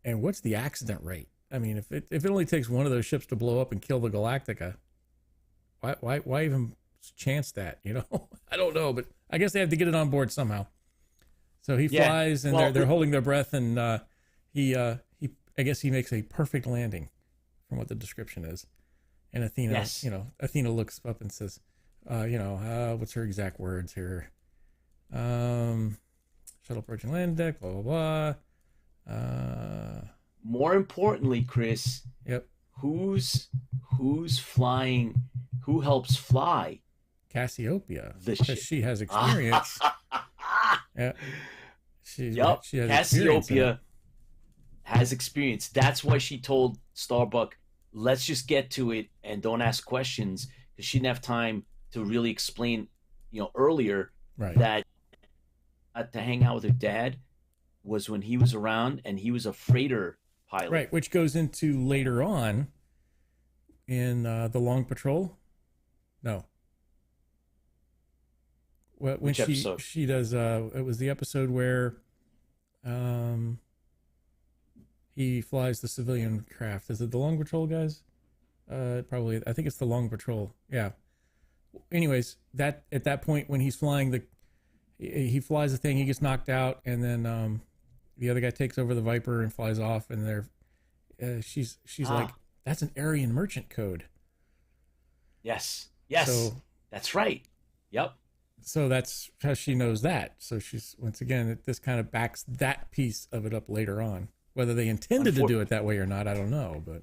A: And what's the accident rate? I mean, if it only takes one of those ships to blow up and kill the Galactica, why even chance that? I don't know, but I guess they have to get it on board somehow. So he flies, and they're holding their breath, and he I guess he makes a perfect landing, from what the description is. And Athena, Athena looks up and says, what's her exact words here? Shuttle approaching land deck, blah blah blah.
B: More importantly, Chris.
A: Yep.
B: Who's flying? Who helps fly?
A: Cassiopeia, because she has experience. Yeah. She has
B: Cassiopeia has experience. That's why she told Starbuck, let's just get to it and don't ask questions, because she didn't have time to really explain, earlier that to hang out with her dad was when he was around and he was a freighter pilot.
A: Right, which goes into later on in the Long Patrol. No. When
B: Which episode?
A: She does it was the episode where he flies the civilian craft. Is it the Long Patrol, guys? Probably. I think it's the Long Patrol. Yeah. Anyways, that at that point when he's flying he flies the thing, he gets knocked out, and then the other guy takes over the Viper and flies off, and she's like, that's an Aryan merchant code.
B: Yes.
A: So,
B: that's right. Yep.
A: So that's how she knows that. So she's, once again, this kind of backs that piece of it up later on. Whether they intended to do it that way or not, I don't know. But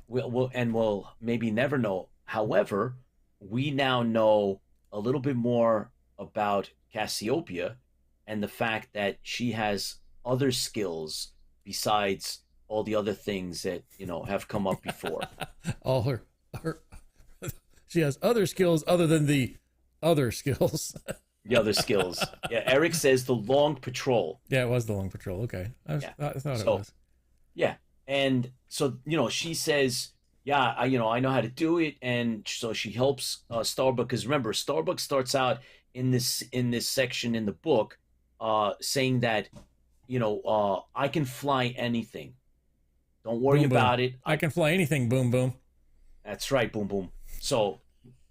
B: we'll maybe never know. However, we now know a little bit more about Cassiopeia and the fact that she has other skills besides all the other things that have come up before.
A: All her she has other skills other than the other skills.
B: The other skills. Yeah, Eric says the Long Patrol.
A: Yeah, it was the Long Patrol. Okay. I thought it was.
B: Yeah. And so, she says, yeah, I know how to do it, and so she helps Starbuck. Because remember, Starbuck starts out in this section in the book, saying that I can fly anything. Don't worry
A: Boom boom.
B: about it.
A: I can fly anything. Boom boom.
B: That's right, boom boom. So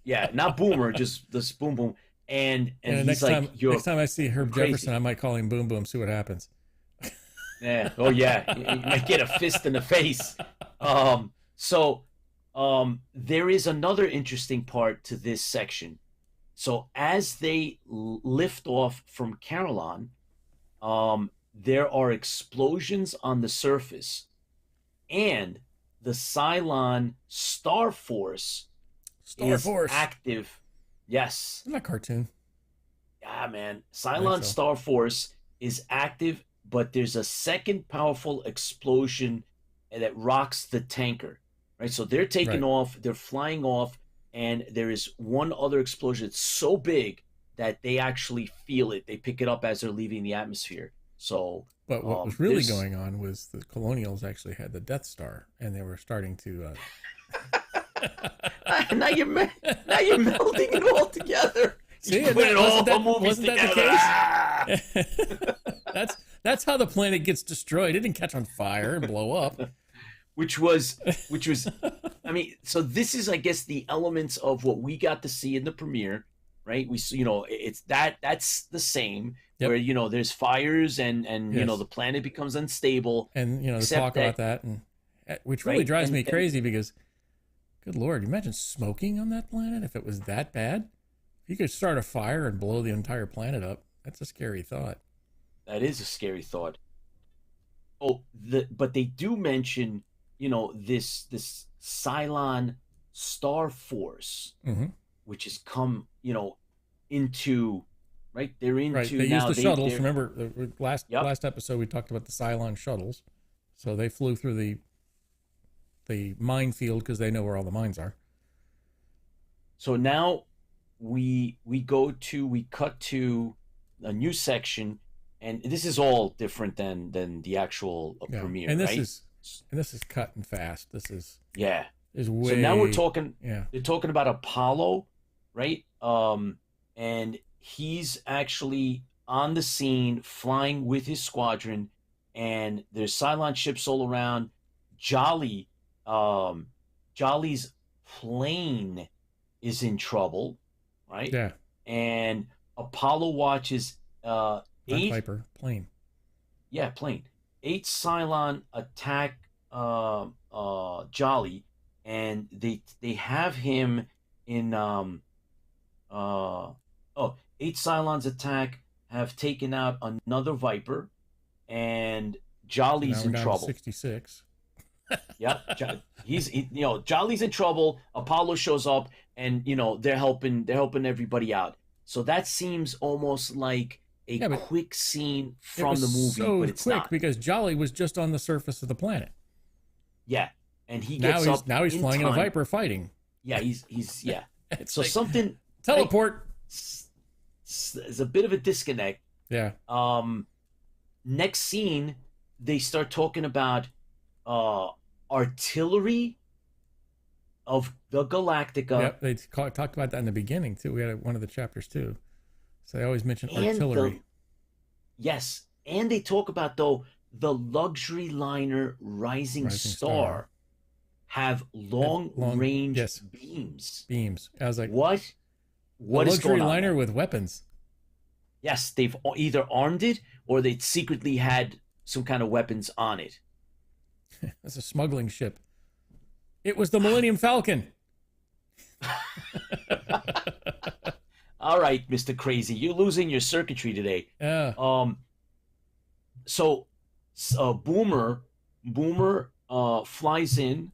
B: yeah, not Boomer, just this boom boom. And
A: And
B: he's like, you're
A: next time I see Herb
B: crazy.
A: Jefferson, I might call him Boom Boom. See what happens.
B: Yeah. Oh yeah, you might get a fist in the face. So there is another interesting part to this section. So as they lift off from Carillon, there are explosions on the surface, and the Cylon Star Force is active. Yes.
A: Isn't that cartoon?
B: Yeah, man. Cylon Star Force is active, but there's a second powerful explosion that rocks the tanker. Right? So they're taking off, they're flying off, and there is one other explosion. It's so big that they actually feel it. They pick it up as they're leaving the atmosphere. So,
A: but what was really going on was the Colonials actually had the Death Star, and they were starting to.
B: now you're melding it all together.
A: See, wasn't that the case? That's how the planet gets destroyed. It didn't catch on fire and blow up.
B: Which was, I mean, so this is, I guess, the elements of what we got to see in the premiere, right? We, it's that's the same. Yep. Where there's fires and yes. The planet becomes unstable,
A: and the talk about that, and which really drives me crazy because, good Lord, imagine smoking on that planet if it was that bad. If you could start a fire and blow the entire planet up, that's a scary thought.
B: That is a scary thought. Oh, but they do mention, this Cylon Star Force,
A: mm-hmm.
B: which has come, into. Right, they're into
A: right. They
B: now.
A: Used the shuttles. Remember, last episode we talked about the Cylon shuttles. So they flew through the minefield because they know where all the mines are.
B: So now we cut to a new section, and this is all different than the actual premiere.
A: And this
B: right?
A: is cut and fast. This is
B: way. So now we're talking. Yeah, they're talking about Apollo, right? And he's actually on the scene flying with his squadron, and there's Cylon ships all around. Jolly's plane is in trouble, right?
A: Yeah.
B: And Apollo watches
A: Viper plane.
B: Yeah, plane. 8 Cylon attack Jolly, and they have him in 8 Cylons attack, have taken out another Viper, and Jolly's in trouble.
A: 66.
B: Yep, Jolly's in trouble. Apollo shows up, and they're helping everybody out. So that seems almost like a quick scene from the movie, but it's
A: quick
B: not,
A: because Jolly was just on the surface of the planet.
B: Yeah, and he gets up.
A: Now he's flying in a Viper fighting.
B: Yeah, he's yeah. So something
A: teleport.
B: There's a bit of a disconnect.
A: Yeah.
B: Next scene, they start talking about artillery of the Galactica.
A: Yep, they talked about that in the beginning too. We had one of the chapters too. So they always mention artillery.
B: Yes, and they talk about the luxury liner Rising Star have long range beams.
A: I was like,
B: what?
A: What is going on? Luxury liner with weapons.
B: Yes, they've either armed it or they secretly had some kind of weapons on it.
A: That's a smuggling ship. It was the Millennium Falcon.
B: All right, Mr. Crazy, you're losing your circuitry today.
A: Yeah.
B: So Boomer flies in,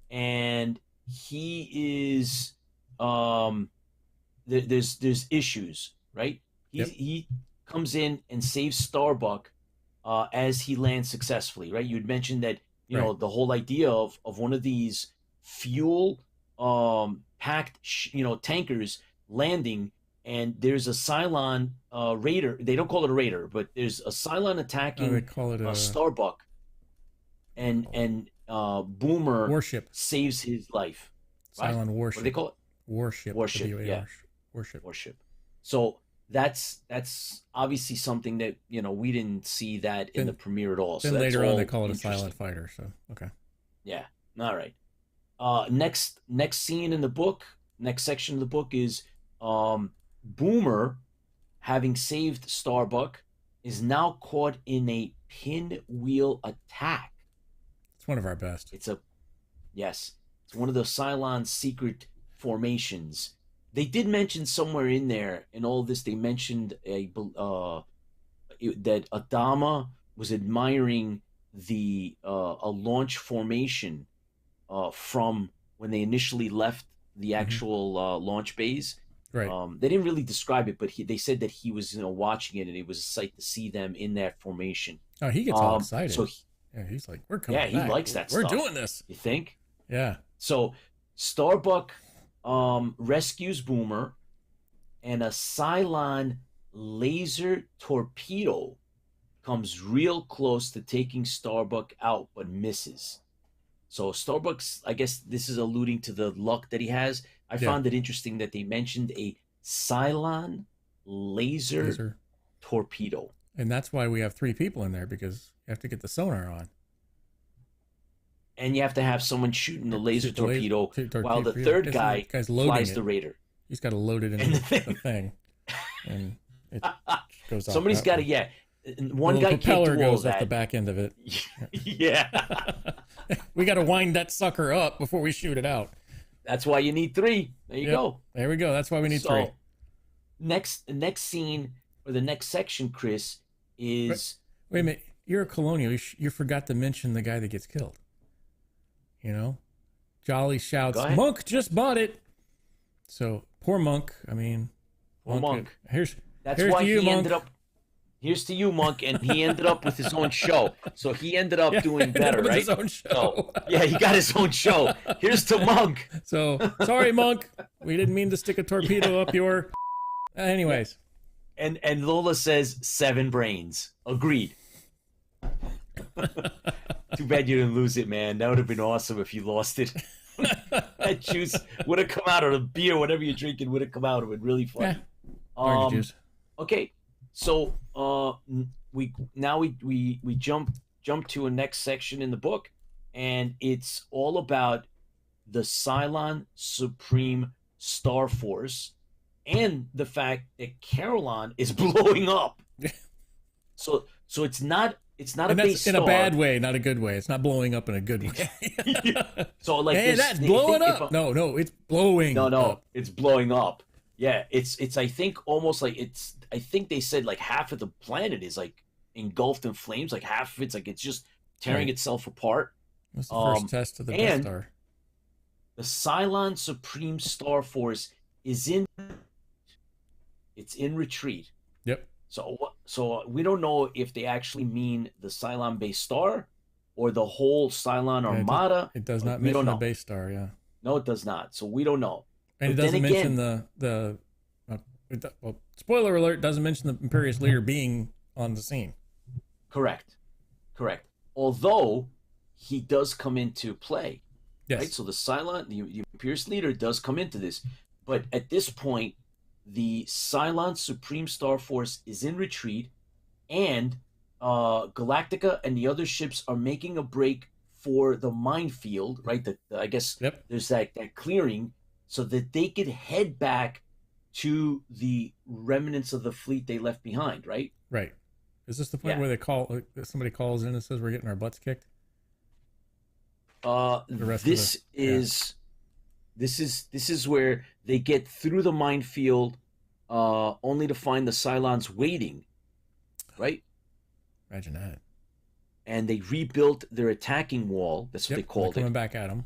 B: and he is there's issues, right? He comes in and saves Starbuck as he lands successfully, right? You had mentioned that the whole idea of one of these fuel packed tankers landing, and there's a Cylon raider. They don't call it a raider, but there's a Cylon attacking
A: they call it
B: Starbuck, and Boomer
A: Warship.
B: saves his life. Right?
A: Cylon warship.
B: What do they call it?
A: Warship.
B: Warship,
A: W-A-R.
B: yeah.
A: Warship.
B: So that's obviously something that we didn't see that in the premiere at all.
A: Then
B: so
A: later
B: that's
A: on
B: all
A: they call it a
B: interesting.
A: silent fighter. So okay.
B: Yeah. All right. Next scene in the book, next section of the book is Boomer, having saved Starbuck, is now caught in a pinwheel attack.
A: It's one of our best.
B: It's one of the Cylon's secret formations. They did mention somewhere in there in all this. They mentioned that Adama was admiring a launch formation from when they initially left the actual launch bays.
A: Right.
B: They didn't really describe it, but they said that he was watching it, and it was a sight to see them in that formation.
A: Oh, he gets all excited.
B: So
A: yeah, he's like, "We're coming."
B: Yeah, he
A: back.
B: likes that
A: We're
B: stuff.
A: doing this.
B: You think?
A: Yeah.
B: So Starbuck rescues Boomer, and a Cylon laser torpedo comes real close to taking Starbuck out, but misses. So Starbuck's, I guess this is alluding to the luck that he has. I found it interesting that they mentioned a Cylon laser torpedo.
A: And that's why we have 3 people in there, because you have to get the sonar on.
B: And you have to have someone shooting the laser torpedo while the third guy flies the Raider.
A: He's got to load it in the thing. And it goes off.
B: Somebody's got to, one guy can't do all
A: goes
B: that.
A: off the back end of it.
B: Yeah.
A: We got to wind that sucker up before we shoot it out.
B: That's why you need 3. There you go.
A: There we go. That's why we need 3.
B: Next scene, or the next section, Chris, is...
A: Wait a minute. You're a colonial. You forgot to mention the guy that gets killed. Jolly shouts, "Monk just bought it." So, poor Monk. I mean...
B: Poor Monk.
A: Here's
B: why
A: to you,
B: he
A: Monk.
B: ended up... Here's to you, Monk, and he ended up with his own show. So he ended up doing better, right?
A: His own show.
B: So, he got his own show. Here's to Monk.
A: So, sorry, Monk. We didn't mean to stick a torpedo up your... Anyways.
B: And Lola says 7 brains. Agreed. Too bad you didn't lose it, man. That would have been awesome if you lost it. That juice would have come out, or the beer, whatever you're drinking, would have come out. It would really fun.
A: Orange juice.
B: Okay, so we jump to a next section in the book, and it's all about the Cylon Supreme Star Force and the fact that Caroline is blowing up. So it's not a base star.
A: In a bad way, not a good way. It's not blowing up in a good way.
B: So like,
A: hey, that's blowing up. No, it's blowing.
B: No, it's blowing up. Yeah, it's. I think almost like it's. I think they said like half of the planet is like engulfed in flames. Like half of it's like it's just tearing itself apart.
A: That's the first test of the Death Star.
B: The Cylon Supreme Star Force is in. It's in retreat.
A: Yep.
B: So we don't know if they actually mean the Cylon base star or the whole Cylon Armada.
A: It does not mention the base star, yeah.
B: No, it does not. So we don't know.
A: And it doesn't mention the spoiler alert, doesn't mention the Imperious leader being on the scene.
B: Correct. Although he does come into play.
A: Yes.
B: Right? So the Cylon, the Imperious leader does come into this. But at this point, the Cylon Supreme Star Force is in retreat, and Galactica and the other ships are making a break for the minefield, right? I guess there's that clearing, so that they could head back to the remnants of the fleet they left behind, right?
A: Right. Is this the point where somebody calls in and says we're getting our butts kicked? This
B: is where they get through the minefield, only to find the Cylons waiting, right?
A: Imagine that.
B: And they rebuilt their attacking wall. That's what they called it.
A: Coming back at them.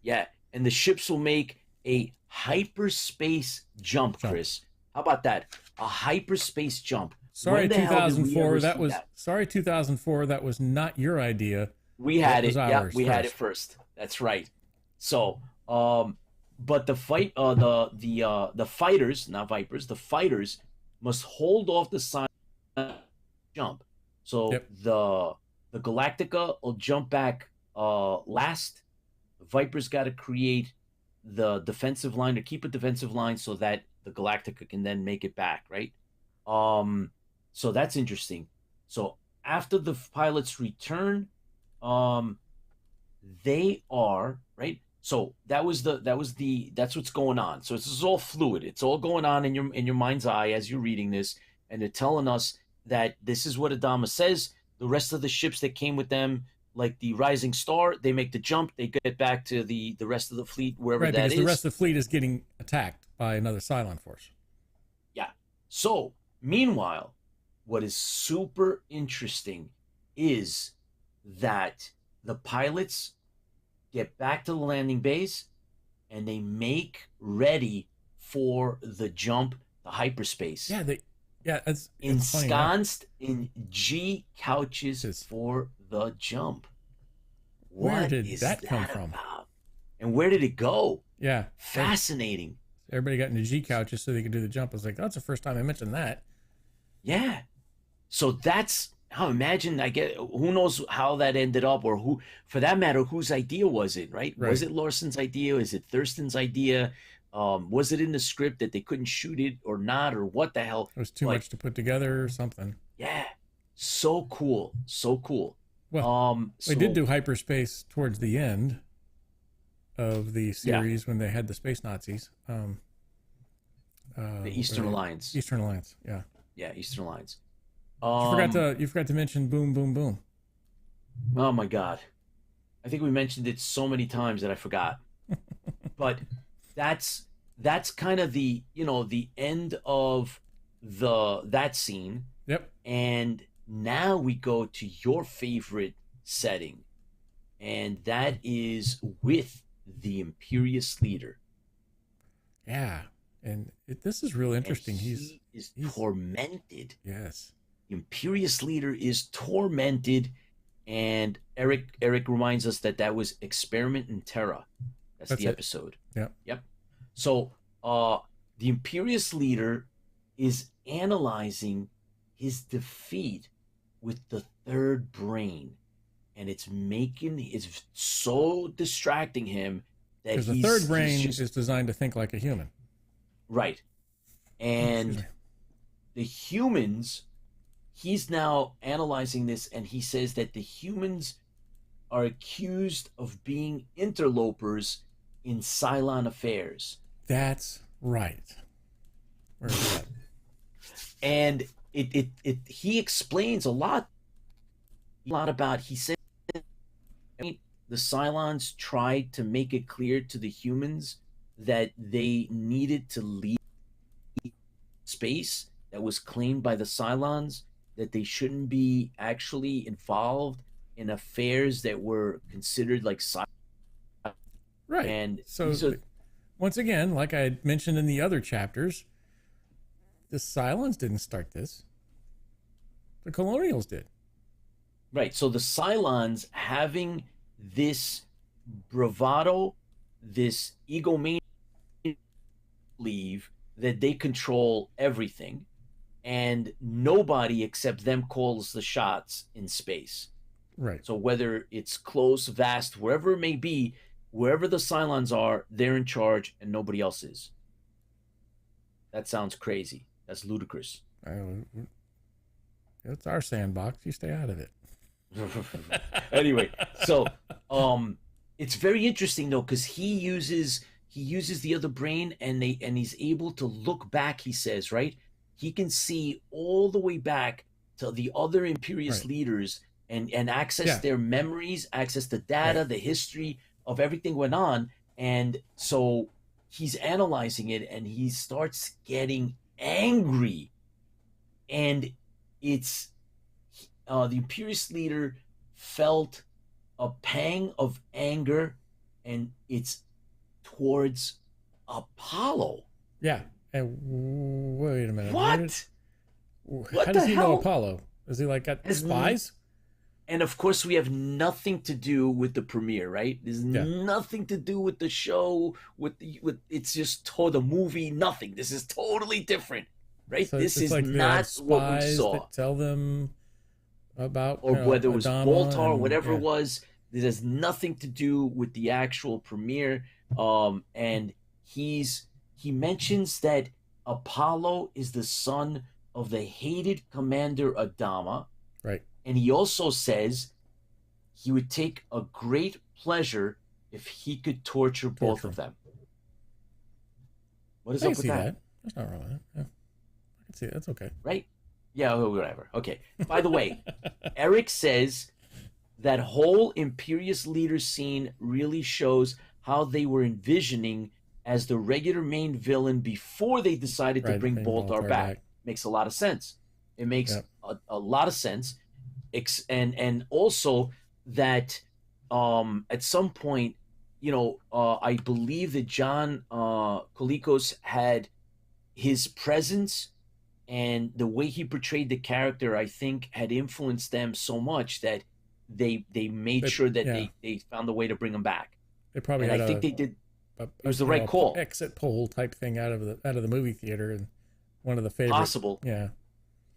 B: Yeah, and the ships will make a hyperspace jump, Chris. How about that? A hyperspace jump.
A: Sorry, 2004. Sorry, 2004. That was not your idea.
B: We had it. Yeah, we had it first. That's right. So, but the fighters, not Vipers, the fighters must hold off the Cylon jump. So the Galactica will jump back last. Viper's got to create the defensive line, to keep a defensive line so that the Galactica can then make it back, right? So that's interesting. So after the pilots return, they are right. So that's what's going on. So this is all fluid. It's all going on in your mind's eye as you're reading this, and they're telling us that this is what Adama says. The rest of the ships that came with them, like the Rising Star, they make the jump. They get back to the rest of the fleet, wherever
A: right,
B: that
A: because
B: is.
A: the rest of the fleet is getting attacked by another Cylon force.
B: Yeah. So meanwhile, what is super interesting is that the pilots get back to the landing base and they make ready for the jump, the hyperspace.
A: Yeah, it's
B: ensconced in G couches for the jump.
A: Where did that come from?
B: About? And where did it go?
A: Yeah.
B: Fascinating.
A: Everybody got into G couches so they could do the jump. I was like, that's the first time I mentioned that.
B: Yeah. So that's how, imagine, who knows how that ended up, or who, for that matter, whose idea was it, right? Was it Larson's idea? Is it Thurston's idea? Was it in the script that they couldn't shoot it or not, or what the hell?
A: It was too much to put together or something.
B: Yeah. So cool. So cool.
A: Well, they did do hyperspace towards the end of the series when they had the space Nazis.
B: The Eastern Alliance.
A: Eastern Alliance, yeah.
B: Yeah, Eastern Alliance.
A: You forgot to mention Boom Boom Boom.
B: Oh my God. I think we mentioned it so many times that I forgot. But that's kind of the end of that scene.
A: Yep.
B: And now we go to your favorite setting, and that is with the Imperious leader.
A: Yeah, and this is real interesting.
B: He's tormented.
A: Yes.
B: The Imperious leader is tormented, and Eric reminds us that was Experiment in Terra. That's the episode.
A: Yep.
B: So the Imperious leader is analyzing his defeat with the third brain, and it's so distracting him that
A: because the third brain is designed to think like a human.
B: Right. And the humans, he's now analyzing this, and he says that the humans are accused of being interlopers in Cylon affairs.
A: That's right. Where is that?
B: And he explains a lot about, he said, the Cylons tried to make it clear to the humans that they needed to leave space that was claimed by the Cylons, that they shouldn't be actually involved in affairs that were considered like Cylon.
A: Right.
B: And
A: so once again, like I had mentioned in the other chapters, the Cylons didn't start this. The Colonials did.
B: Right. So the Cylons having this bravado, this egomaniac believe that they control everything, and nobody except them calls the shots in space.
A: Right.
B: So whether it's close, vast, wherever it may be, wherever the Cylons are, they're in charge and nobody else is. That sounds crazy. That's ludicrous.
A: It's our sandbox. You stay out of it.
B: Anyway, so it's very interesting though, because he uses the other brain, and he's able to look back. He says, right, he can see all the way back to the other Imperious leaders and access their memories, access the data, the history of everything went on. And so he's analyzing it, and he starts getting angry, and it's the Imperious leader felt a pang of anger, and it's towards Apollo.
A: Yeah. And wait a minute.
B: What?
A: How does he know Apollo? Is he like got spies?
B: And of course, we have nothing to do with the premiere, right? There's nothing to do with the show, with it's just the movie. Nothing. This is totally different, right?
A: So
B: this is
A: like
B: not what we saw.
A: That tell them about,
B: or whether it was
A: Adama
B: Baltar or whatever it was. This has nothing to do with the actual premiere. And he mentions that Apollo is the son of the hated Commander Adama.
A: Right.
B: And he also says he would take a great pleasure if he could torture both of them. What is
A: I
B: up
A: can
B: with
A: see
B: that?
A: That's not wrong with that. Yeah. I can see it. That's okay.
B: Right? Yeah, whatever. Okay. By the way, Eric says that whole Imperious leader scene really shows how they were envisioning as the regular main villain before they decided to bring Baltar back. Makes a lot of sense. It makes a lot of sense. And also that at some point, I believe that John Colicos had his presence and the way he portrayed the character, I think, had influenced them so much that they made sure that they found a way to bring him back.
A: They probably
B: and
A: had
B: I think they did. It was the right call.
A: Exit poll type thing out of the movie theater, and one of the favorite.
B: Possible.
A: Yeah.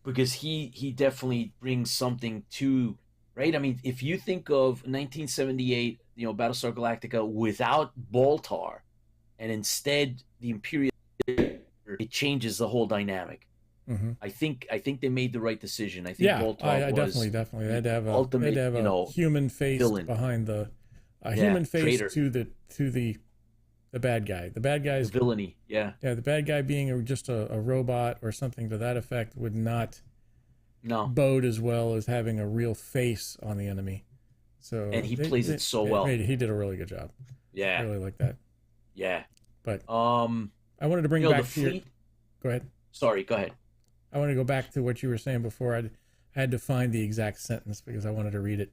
B: Because he definitely brings something to, right? I mean, if you think of 1978, Battlestar Galactica without Baltar, and instead the Imperial, it changes the whole dynamic.
A: Mm-hmm.
B: I think they made the right decision. I think Baltar was
A: definitely. They had to have
B: ultimate,
A: a human face
B: villain
A: behind the human face
B: traitor.
A: to the bad guy. The bad guy's
B: villainy. Yeah.
A: Yeah, the bad guy being just a robot or something to that effect would not bode as well as having a real face on the enemy. So
B: and he plays it so well.
A: He did a really good job.
B: Yeah.
A: I really like that.
B: Yeah.
A: But I wanted to bring back to your... Go ahead.
B: Sorry, go ahead.
A: I want to go back to what you were saying before. I had to find the exact sentence because I wanted to read it.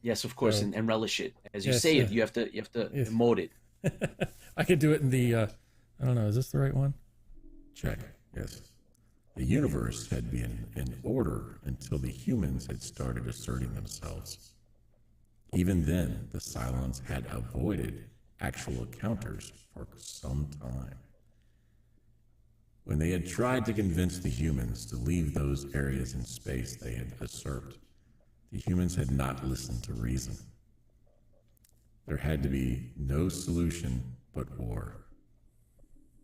B: Yes, of course, and relish it. As you say it, you have to emote it.
A: I could do it in the, I don't know, is this the right one?
E: Check, yes. The universe had been in order until the humans had started asserting themselves. Even then, the Cylons had avoided actual encounters for some time. When they had tried to convince the humans to leave those areas in space they had usurped, the humans had not listened to reason. There had to be no solution but war.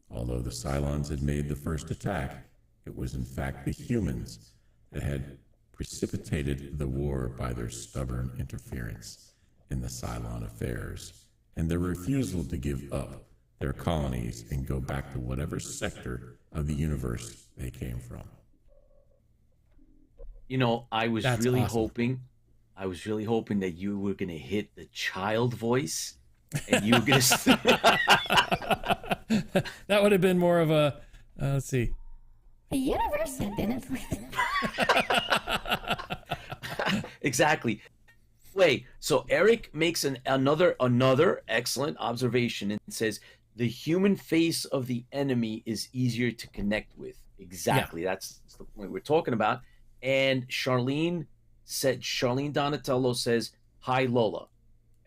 E: Although the Cylons had made the first attack, it was in fact the humans that had precipitated the war by their stubborn interference in the Cylon affairs and their refusal to give up their colonies and go back to whatever sector of the universe they came from.
B: I was really hoping that you were going to hit the child voice and you were going to...
A: That would have been more of a, let's see.
F: The universe had been
B: Exactly. Wait, so Eric makes another excellent observation and says, the human face of the enemy is easier to connect with. Exactly. Yeah. That's the point we're talking about. And Charlene Donatello says, hi, Lola.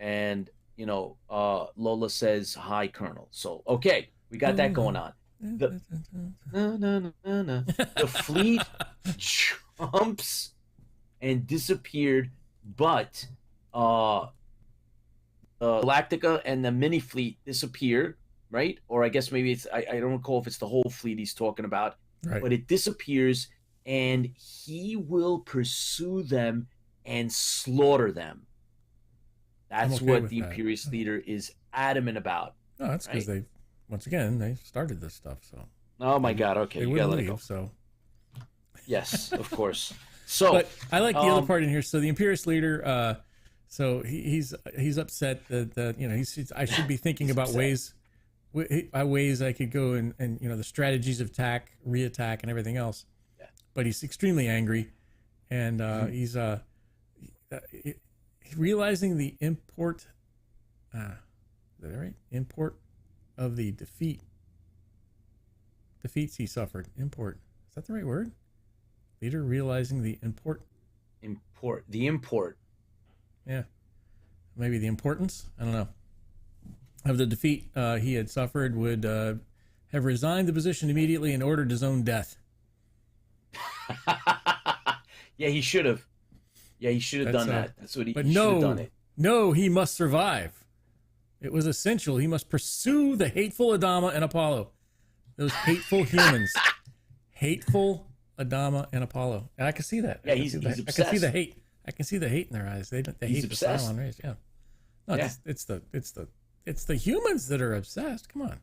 B: And, Lola says, hi, Colonel. So, okay, we got that going on. The fleet jumps and disappeared, but Galactica and the mini fleet disappear, right? Or I guess maybe it's I don't recall if it's the whole fleet he's talking about,
A: right.
B: But it disappears, and he will pursue them and slaughter them. That's what the Imperious leader is adamant about.
A: No, that's because they started this stuff. So.
B: Oh my God! Okay, you gotta let it go.
A: So.
B: Yes, of course. So,
A: but I like the other part in here. So the Imperious leader, so he's upset that I should be thinking about ways I could go and the strategies of attack, reattack, and everything else. Yeah. But he's extremely angry, and he's realizing the import. Is that right? Import of the defeats he suffered. Import. Is that the right word? Leader realizing the import.
B: The import.
A: Yeah. Maybe the importance. I don't know. Of the defeat he had suffered, would have resigned the position immediately and ordered his own death.
B: Yeah, he should have. Yeah, he should have done that. That's what he should have done it.
A: No, he must survive. It was essential. He must pursue the hateful Adama and Apollo. Those hateful humans. Hateful Adama and Apollo. And I can see that.
B: Yeah,
A: I can
B: he's
A: see the
B: obsessed.
A: hate. I can see the hate in their eyes. They
B: He's
A: hate
B: obsessed.
A: the Cylon race. Yeah. No,
B: Yeah.
A: it's the humans that are obsessed. Come on.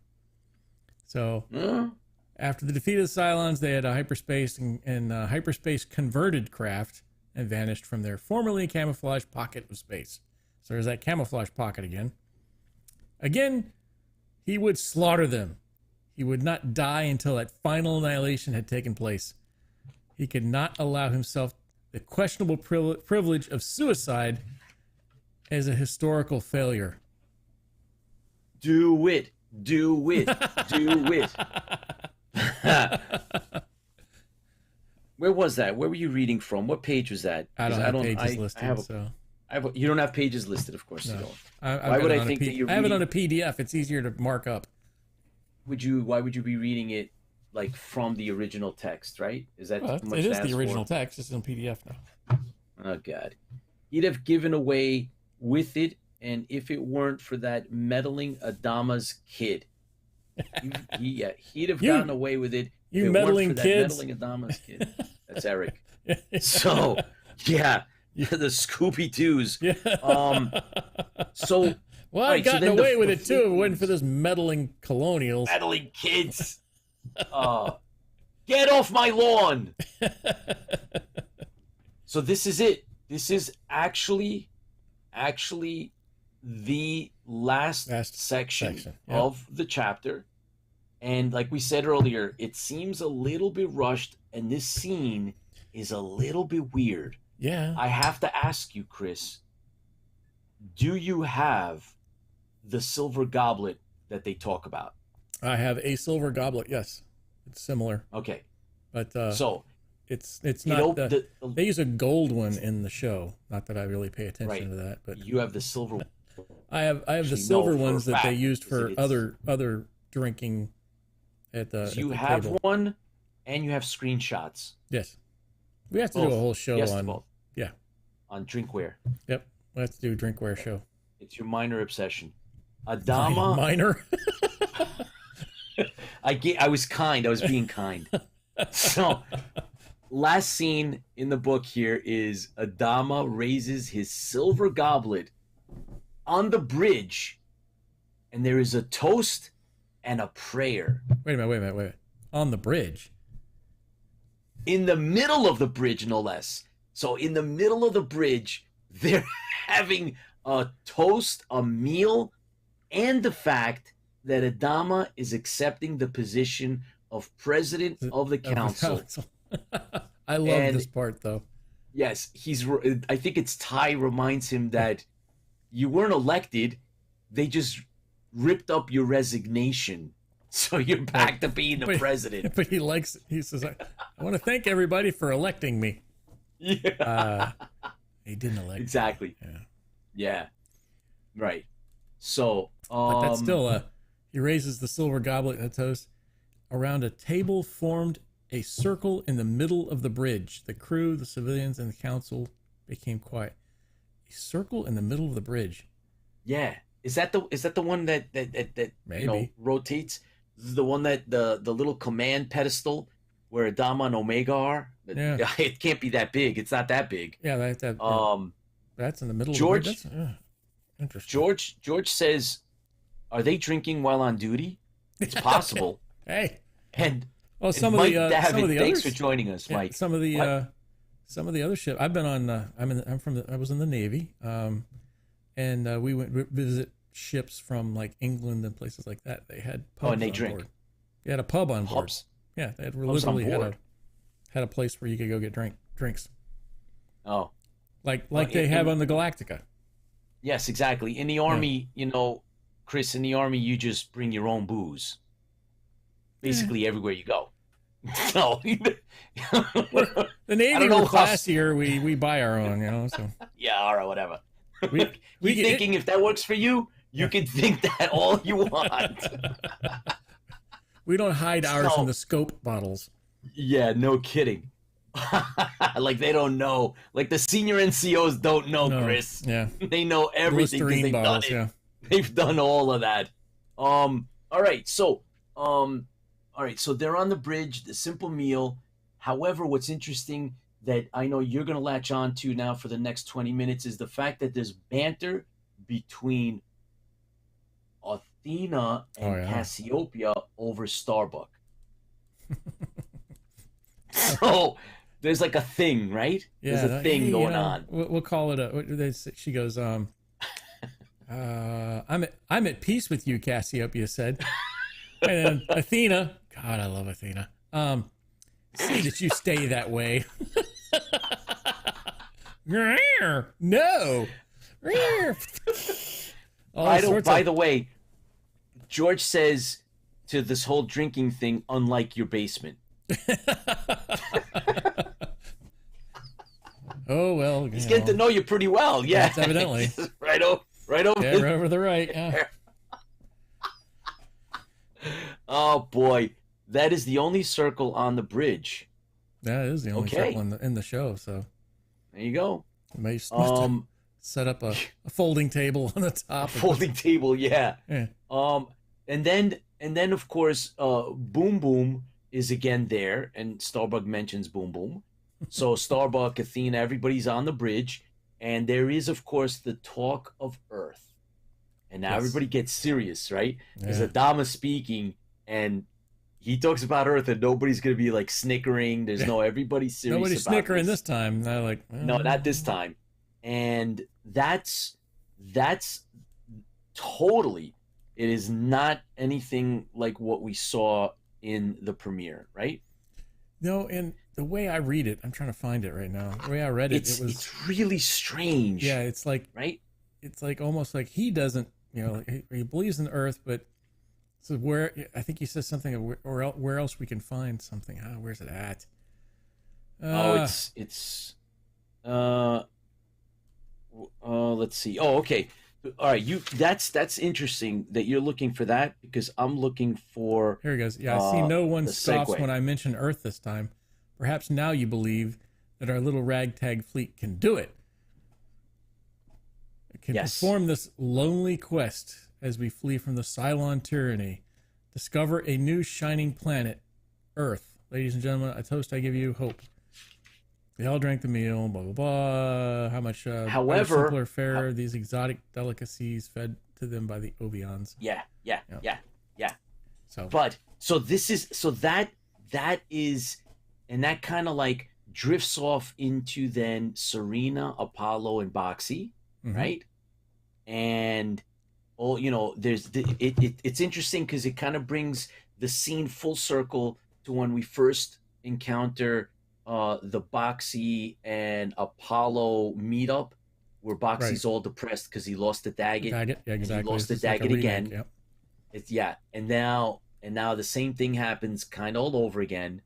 A: So
B: Huh?
A: after the defeat of the Cylons, they had a hyperspace and hyperspace converted craft and vanished from their formerly camouflaged pocket of space. So there's that camouflage pocket again. Again, he would slaughter them. He would not die until that final annihilation had taken place. He could not allow himself the questionable privilege of suicide as a historical failure.
B: Do it. Do it. Do it. Where was that? Where were you reading from? What page was that?
A: I don't
B: 'Cause
A: have pages listed, so
B: you don't have pages listed, of course
A: no.
B: you don't.
A: Why
B: would I think that you're
A: I have it
B: reading-
A: on a PDF. It's easier to mark up.
B: Why would you be reading it like from the original text, right? Is that
A: Well,
B: too much
A: it
B: to
A: is
B: ask
A: the original
B: for?
A: text. It's in PDF now.
B: Oh God. He'd have given away with it, and if it weren't for that meddling Adama's kid. He'd have
A: You-
B: gotten away with it.
A: you
B: if it
A: meddling
B: weren't for
A: kids.
B: that meddling Adama's kid. That's Eric. So yeah, the Scooby Doo's.
A: Yeah.
B: So
A: Well,
B: Right,
A: I'd
B: so
A: gotten
B: then the
A: away with it too if it
B: fleet
A: wasn't for this meddling colonials.
B: meddling kids. Get off my lawn. So this is it. This is actually the last section
A: yep.
B: of the chapter. And like we said earlier, it seems a little bit rushed, and this scene is a little bit weird.
A: Yeah.
B: I have to ask you, Chris, do you have the silver goblet that they talk about?
A: I have a silver goblet. Yes, it's similar,
B: Okay.
A: but
B: So
A: it's
B: it
A: not.
B: op-
A: They use a gold one in the show. Not that I really pay attention
B: Right.
A: to that, but
B: you have the silver.
A: I have the
B: Actually,
A: silver
B: no, for a
A: ones that they
B: fact,
A: used for
B: because
A: other drinking at the.
B: You
A: at the
B: have
A: table.
B: one, and you have screenshots.
A: Yes, we have to do
B: Both.
A: a whole show
B: Yes,
A: on.
B: both.
A: Yeah.
B: On drinkware.
A: Yep, we have to do a drinkware show.
B: It's your minor obsession. Adama.
A: Minor.
B: I was kind. I was being kind. So, last scene in the book here is Adama raises his silver goblet on the bridge, and there is a toast and a prayer.
A: Wait a minute. On the bridge.
B: In the middle of the bridge, no less. So, in the middle of the bridge, they're having a toast, a meal, and the fact that Adama is accepting the position of president of the council.
A: I love
B: And-
A: this part though.
B: Yes, I think it's Ty reminds him that you weren't elected. They just ripped up your resignation. So you're back to being the
A: But-
B: president.
A: But he says, I want to thank everybody for electing me.
B: Yeah.
A: He didn't elect me.
B: Exactly.
A: Yeah.
B: Yeah. Right. So,
A: But that's still, he raises the silver goblet and a toast. Around a table formed a circle in the middle of the bridge. The crew, the civilians, and the council became quiet. A circle in the middle of the bridge.
B: yeah. Is that the one that
A: Maybe.
B: rotates? This is the one that the little command pedestal where Adama and Omega are?
A: Yeah.
B: It can't be that big. It's not that big.
A: Yeah, that's in the middle
B: George-
A: of the bridge. Interesting.
B: George says, "Are they drinking while on duty?" It's possible.
A: Hey.
B: And
A: Oh, some
B: Mike
A: of the
B: Davitt,
A: some of the
B: thanks
A: others.
B: for joining us,
A: Yeah,
B: Mike.
A: some of the other ships. I've been on. I was in the Navy. And we went visit ships from like England and places like that. They had pubs
B: and they
A: on
B: drink.
A: board. They had a pub on board.
B: Pubs.
A: Yeah, they had
B: Pubs on
A: literally
B: board.
A: had a place where you could go get drinks,
B: Oh,
A: like
B: Well,
A: they have
B: in-
A: on the Galactica.
B: yes, exactly. In the Army, Chris, in the Army, you just bring your own booze. Basically, everywhere you go. So,
A: The Navy
B: don't know
A: were
B: how-
A: classier. We buy our own, So
B: yeah, all right, whatever.
A: we
B: You
A: get
B: thinking if that works for you, you can think that all you want.
A: we don't hide ours
B: So-
A: in the scope bottles.
B: Yeah, no kidding. Like they don't know. Like the senior NCOs don't know,
A: No.
B: Chris.
A: Yeah.
B: They know everything because
A: Listerine
B: they've
A: bottles,
B: done it.
A: yeah.
B: They've done all of that. All right. So, all right. So they're on the bridge, the simple meal. However, what's interesting that I know you're going to latch on to now for the next 20 minutes is the fact that there's banter between Athena and Cassiopeia over Starbuck. So there's like a thing, right?
A: Yeah,
B: there's a thing going on.
A: We'll call it a. She goes, I'm at peace with you, Cassiopeia said. And then Athena, God, I love Athena. See that you stay that way. No.
B: By the way, George says to this whole drinking thing, unlike your basement.
A: Oh, well.
B: He's getting to know you pretty well. Yeah.
A: That's evidently.
B: right over.
A: Yeah, right over the right. Yeah.
B: Oh, boy. That is the only circle on the bridge.
A: That is the only circle in the show. So
B: there you go.
A: Must set up a folding table on the top.
B: Folding table, yeah. And then of course, Boom Boom is again there, and Starbuck mentions Boom Boom. So Starbuck, Athena, everybody's on the bridge, and there is of course the talk of Earth. And now everybody gets serious, right? Because Adama's speaking, and he talks about Earth, and nobody's gonna be like snickering. There's no everybody's serious.
A: Nobody's
B: about
A: snickering this time. They're like,
B: no, not this time. And that's totally. It is not anything like what we saw in the premiere, right?
A: No, and the way I read it, I'm trying to find it right now. The way I read it,
B: it's really strange.
A: Yeah, it's like
B: right.
A: It's like almost like he doesn't, like he believes in the Earth, but so where I think he says something, or where else we can find something. Where's it at? Let's see. Oh, okay. All right, that's interesting that you're looking for that, because I'm looking for. Here he goes. Yeah, I see no one scoffs
B: segue
A: when I mention Earth this time. Perhaps now you believe that our little ragtag fleet can do it. It can perform this lonely quest as we flee from the CYLON tyranny. Discover a new shining planet, Earth. Ladies and gentlemen, a toast I give you, hope. They all drank the meal, blah, blah, blah. How much
B: however,
A: simpler fare these exotic delicacies fed to them by the Ovions.
B: Yeah.
A: So
B: that is, and that kind of like drifts off into then Serena, Apollo, and Boxy, right? And it's interesting because it kind of brings the scene full circle to when we first encounter the Boxy and Apollo meetup, where Boxy's all depressed because he lost the Daggett.
A: Yeah, exactly.
B: He lost the Daggett again. Yep. And now the same thing happens kind of all over again.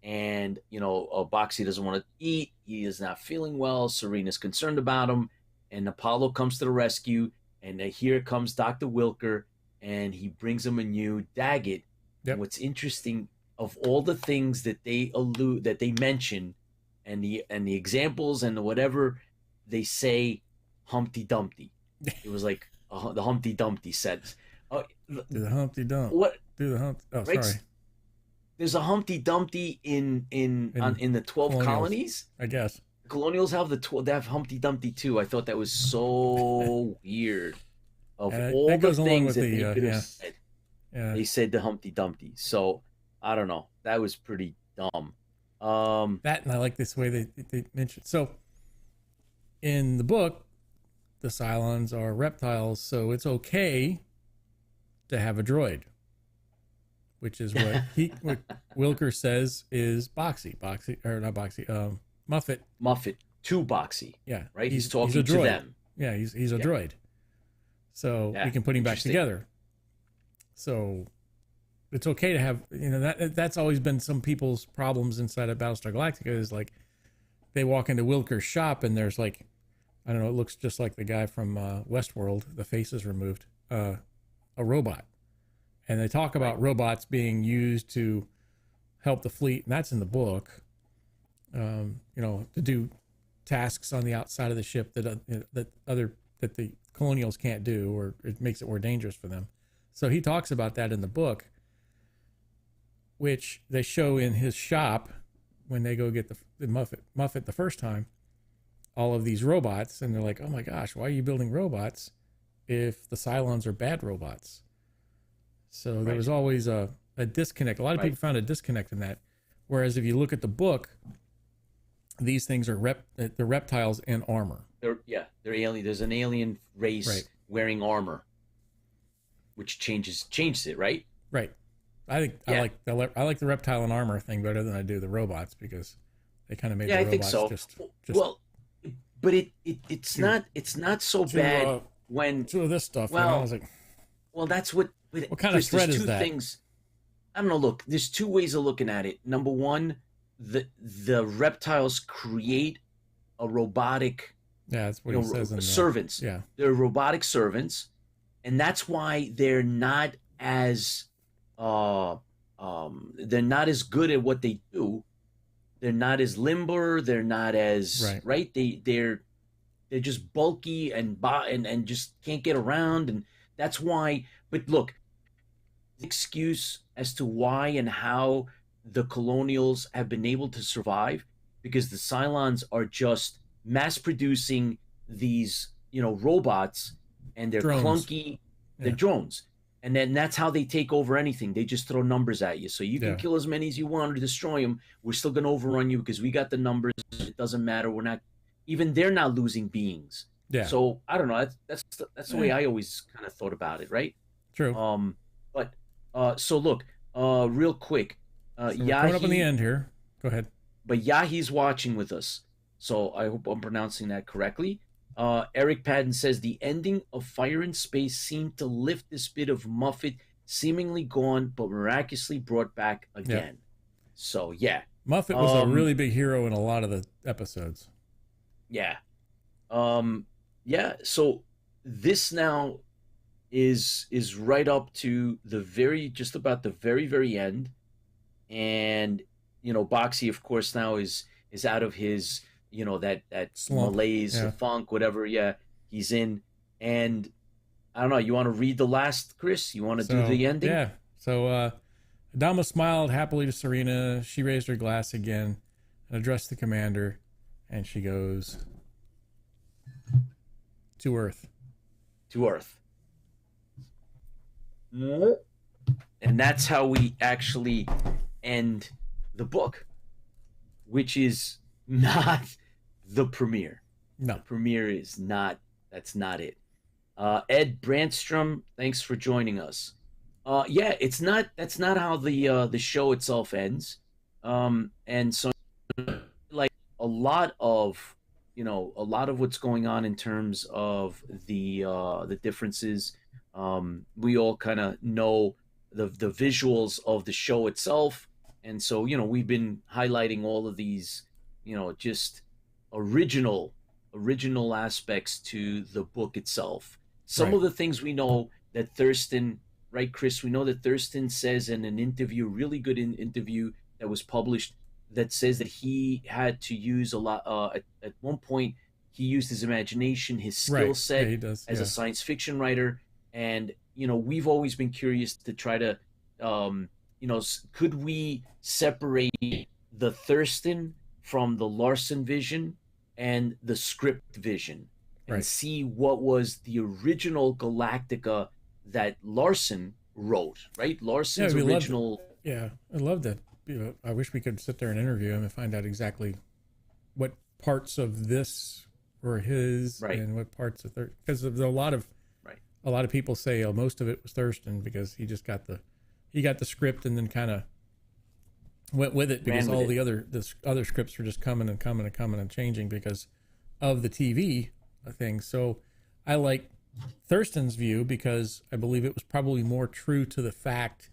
B: And Boxy doesn't want to eat. He is not feeling well. Serena's concerned about him, and Apollo comes to the rescue. And here comes Dr. Wilker, and he brings him a new Daggett.
A: Yep.
B: And what's interesting, of all the things that they mention, and the examples and the whatever, they say Humpty Dumpty. It was like the Humpty Dumpty sentence.
A: Do the Humpty Dump.
B: What?
A: Do the Humpty? Oh,
B: right?
A: Sorry.
B: There's a Humpty Dumpty in the 12 colonies.
A: I guess.
B: Colonials have they have Humpty Dumpty too. I thought that was so weird. Of all
A: that goes
B: the
A: along
B: things
A: with
B: that they could have said, they said the Humpty Dumpty. So I don't know. That was pretty dumb.
A: That, and I like this way they mentioned. So in the book, the Cylons are reptiles, so it's okay to have a droid, which is what what Wilker says is Muffet.
B: Muffet to Boxy.
A: Yeah,
B: right. He's talking to them.
A: Yeah, he's a droid. So we can put him back together. So it's okay to have, that's always been some people's problems inside of Battlestar Galactica, is like they walk into Wilker's shop and there's like, I don't know, it looks just like the guy from Westworld, the face is removed, a robot. And they talk about robots being used to help the fleet, and that's in the book. to do tasks on the outside of the ship that the colonials can't do, or it makes it more dangerous for them. So he talks about that in the book, which they show in his shop when they go get the Muffet the first time, all of these robots, and they're like, oh my gosh, why are you building robots if the Cylons are bad robots? So there was always a disconnect. A lot of people found a disconnect in that. Whereas if you look at the book, these things are they're reptiles in armor.
B: They're alien. There's an alien race wearing armor, which changes it, right?
A: Right. I like the reptile in armor thing better than I do the robots, because they kind of made the robots
B: I think so.
A: just
B: well, but it's not so bad when
A: two of this stuff.
B: Well,
A: I was like,
B: well, that's what
A: kind of threat is that?
B: Things, I don't know. Look, there's two ways of looking at it. Number one, the reptiles create a robotic.
A: Yeah, that's what he says in
B: servants. They're robotic servants, and that's why they're not as good at what they do. They're not as limber. They're not as right. They're just bulky and just can't get around, and that's why. But look, the excuse as to why and how the colonials have been able to survive, because the Cylons are just mass producing these robots, and they're
A: drones.
B: Clunky. They're drones. And then that's how they take over anything. They just throw numbers at you. So you can kill as many as you want or destroy them. We're still going to overrun you because we got the numbers. It doesn't matter. We're not, even they're not losing beings.
A: Yeah.
B: So I don't know. That's the way I always kind of thought about it, right?
A: True.
B: So look, real quick.
A: So we're coming up on the end here. Go ahead.
B: But Yahi's watching with us. So I hope I'm pronouncing that correctly. Eric Padden says the ending of Fire in Space seemed to lift this bit of Muffet, seemingly gone but miraculously brought back again. So
A: Muffet was a really big hero in a lot of the episodes.
B: So this now is right up to just about the very end, and Boxy of course now is out of his that
A: slump.
B: Malaise, funk, whatever. He's in. And I don't know. You want to read the last, Chris? You want to do the ending?
A: Yeah. So Adama smiled happily to Serena. She raised her glass again and addressed the commander. And she goes, to Earth.
B: To Earth. And that's how we actually end the book, which is not the premiere.
A: No.
B: The premiere is not. That's not it. Ed Brandstrom, thanks for joining us. It's not. That's not how the show itself ends. And so, like a lot of what's going on in terms of the differences. We all kind of know the visuals of the show itself, and so we've been highlighting all of these. Just original aspects to the book itself. Some of the things we know that Thurston, right, Chris? We know that Thurston says in an interview, really good interview that was published, that says that he had to use a lot. At one point, he used his imagination, his skill set as a science fiction writer, and we've always been curious to try to, could we separate the Thurston from the Larson vision and the script vision, and see what was the original Galactica that Larson wrote, right? Larson's original.
A: I love that. I wish we could sit there and interview him and find out exactly what parts of this were his and what parts of because there's a lot of people say most of it was Thurston, because he just got the script and then kind of went with it, because all the other scripts were just coming and changing because of the TV thing. So I like Thurston's view because I believe it was probably more true to the fact,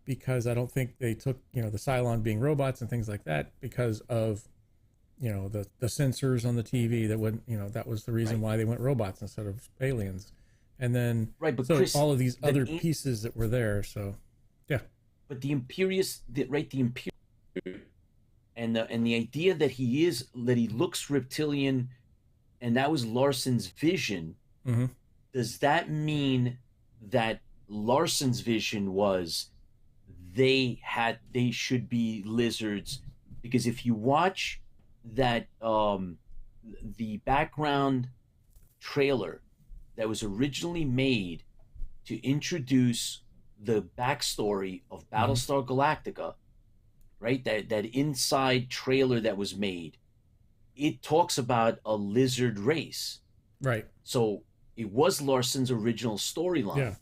A: because I don't think they took the Cylon being robots and things like that because of the sensors on the TV that wouldn't that was the reason why they went robots instead of aliens. And then
B: but
A: so
B: Chris,
A: all of these other pieces that were there. So
B: but the Imperious, the and the idea that he looks reptilian, and that was Larson's vision.
A: Mm-hmm.
B: Does that mean that Larson's vision was they should be lizards? Because if you watch that the background trailer that was originally made to introduce the backstory of Battlestar Galactica, right? That inside trailer that was made, it talks about a lizard race.
A: Right.
B: So it was Larson's original storyline.
A: Yeah.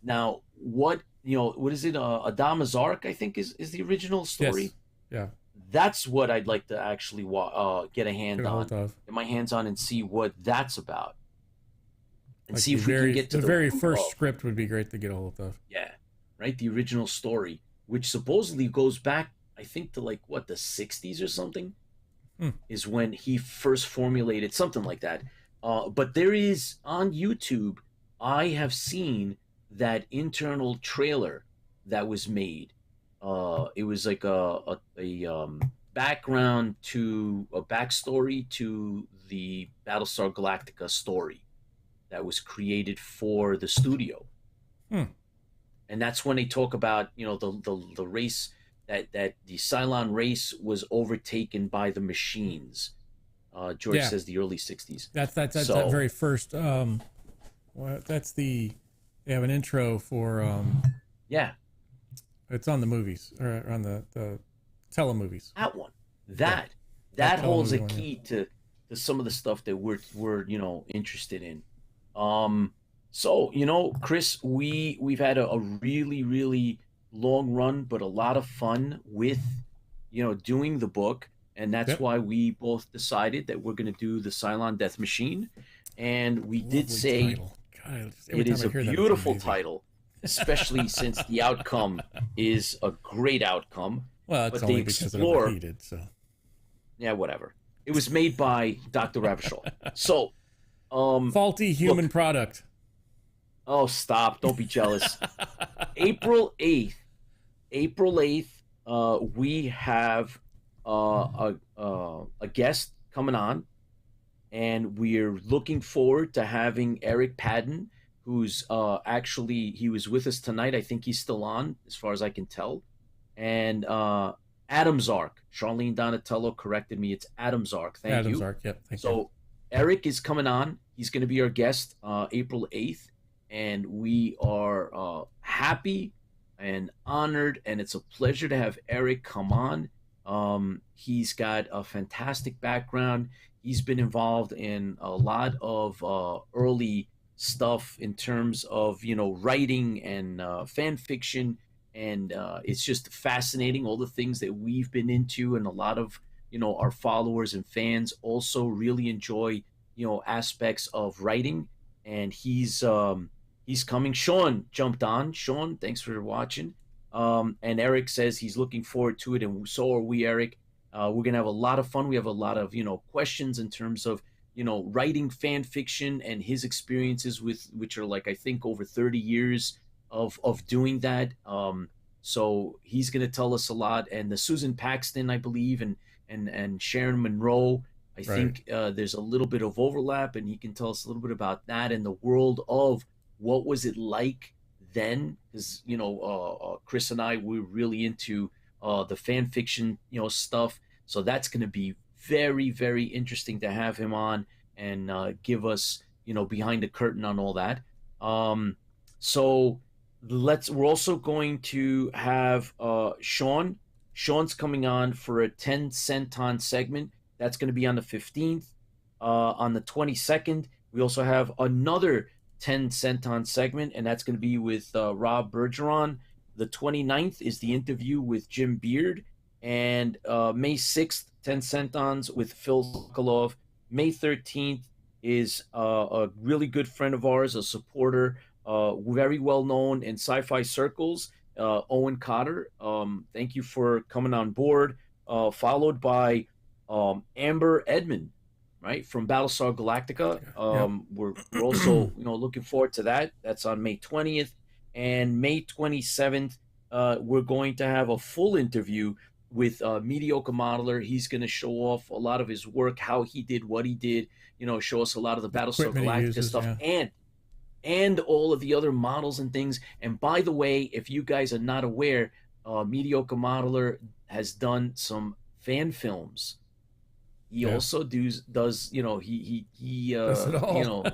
B: Now, what is it? Adama's Arc, I think, is the original story.
A: Yes. Yeah.
B: That's what I'd like to actually get a hand on,
A: get
B: my hands on, and see what that's about, and
A: like
B: see if we can get to
A: the very first
B: of.
A: script would be great to get a hold of.
B: Yeah, right. The original story, which supposedly goes back, I think, to like what, the 60s or something, is when he first formulated something like that. But there is on YouTube, I have seen that internal trailer that was made. It was like a background to a backstory to the Battlestar Galactica story that was created for the studio. And that's when they talk about, the race that the Cylon race was overtaken by the machines. George says the early 60s.
A: That's that very first. That's they have an intro for.
B: Yeah.
A: It's on the movies, or on the telemovies.
B: That one. That holds a key to some of the stuff that we're interested in. So, Chris, we've had a really, really long run, but a lot of fun with, doing the book. And that's why we both decided that we're going to do the Cylon Death Machine. And we did say it is a beautiful title, especially since the outcome is a great outcome.
A: Well, it's only because it overheated, so.
B: Yeah, whatever. It was made by Dr. Ravachol. So,
A: faulty human product.
B: Oh, stop. Don't be jealous. April 8th, we have a guest coming on, and we're looking forward to having Eric Padden, who's actually, he was with us tonight. I think he's still on, as far as I can tell. And Adam's Arc. Charlene Donatello corrected me. It's Adam's Arc. Thank you.
A: Adam's Arc, yep. Thank you.
B: So Eric is coming on. He's going to be our guest April 8th. And we are happy and honored, and it's a pleasure to have Eric come on. He's got a fantastic background. He's been involved in a lot of early stuff in terms of, writing and fan fiction. And it's just fascinating, all the things that we've been into, and a lot of, our followers and fans also really enjoy, aspects of writing. And he's coming. Sean jumped on. Sean, thanks for watching. And Eric says he's looking forward to it, and so are we, Eric. We're going to have a lot of fun. We have a lot of, questions in terms of, writing fan fiction and his experiences which are like, I think, over 30 years of doing that. So he's going to tell us a lot. And the Susan Paxton, I believe, and Sharon Monroe, I think there's a little bit of overlap, and he can tell us a little bit about that in the world of what was it like then, because Chris and I were really into the fan fiction stuff. So that's going to be very, very interesting to have him on and give us behind the curtain on all that. So we're also going to have Sean. Sean's coming on for a 10 centon segment. That's going to be on the 15th. On the 22nd, we also have another 10 centon segment, and that's going to be with Rob Bergeron. The 29th is the interview with Jim Beard, and May 6th, 10 centons with Phil Sokolov. May 13th is a really good friend of ours, a supporter, very well known in sci-fi circles, Owen Cotter. Thank you for coming on board. Followed by Amber Edmond, right, from Battlestar Galactica. We're also looking forward to that. That's on May 20th. And May 27th, we're going to have a full interview with Mediocre Modeler. He's going to show off a lot of his work, how he did what he did, show us a lot of the Battlestar
A: Equipment he
B: Galactica
A: uses,
B: stuff,
A: yeah.
B: and all of the other models and things. And by the way, if you guys are not aware, Mediocre Modeler has done some fan films. He also does he
A: does it all.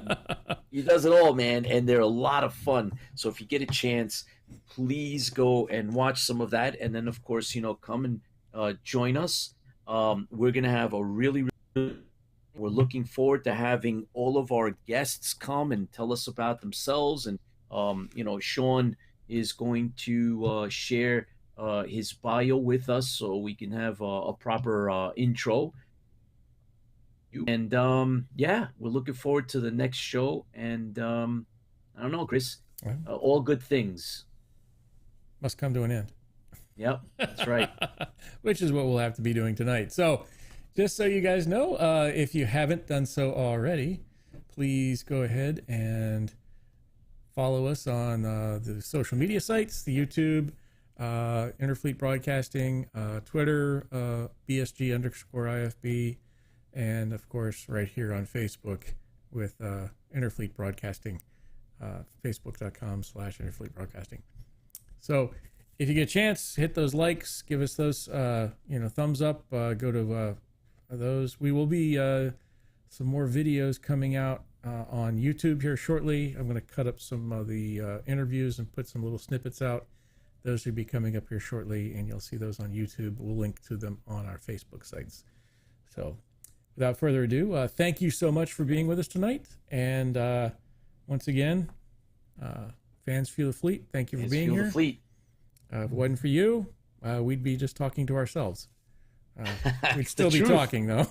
B: he does it all, man, and they're a lot of fun. So if you get a chance, please go and watch some of that, and then of course come and join us. We're gonna have a we're looking forward to having all of our guests come and tell us about themselves, and Sean is going to share his bio with us so we can have a proper intro. And we're looking forward to the next show. And I don't know, Chris, all good things
A: must come to an end.
B: Yep, that's right.
A: Which is what we'll have to be doing tonight. So just so you guys know, if you haven't done so already, please go ahead and follow us on the social media sites, the YouTube, Interfleet Broadcasting, Twitter, BSG_IFB, and of course right here on Facebook with Interfleet Broadcasting, facebook.com/Interfleet Broadcasting. So if you get a chance, hit those likes, give us those thumbs up, go to those. We will be some more videos coming out on YouTube here shortly. I'm going to cut up some of the interviews and put some little snippets out. Those will be coming up here shortly, and you'll see those on YouTube. We'll link to them on our Facebook sites. So without further ado, thank you so much for being with us tonight. And once again, Fans Fuel the Fleet, thank you for being here. Fleet. If it wasn't for you, we'd be just talking to ourselves. We'd still be talking, though.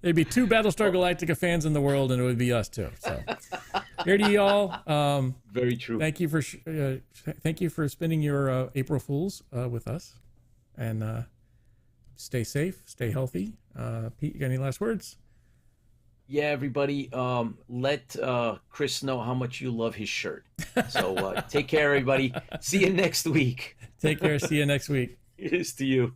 A: There'd be 2 Battlestar Galactica fans in the world, and it would be us too. So, here to y'all.
B: Very true.
A: Thank you for spending your April Fools with us, and stay safe, stay healthy. Pete, you got any last words?
B: Yeah, everybody, let Chris know how much you love his shirt. So take care, everybody. See you next week.
A: Take care. See you next week.
B: Here's to you.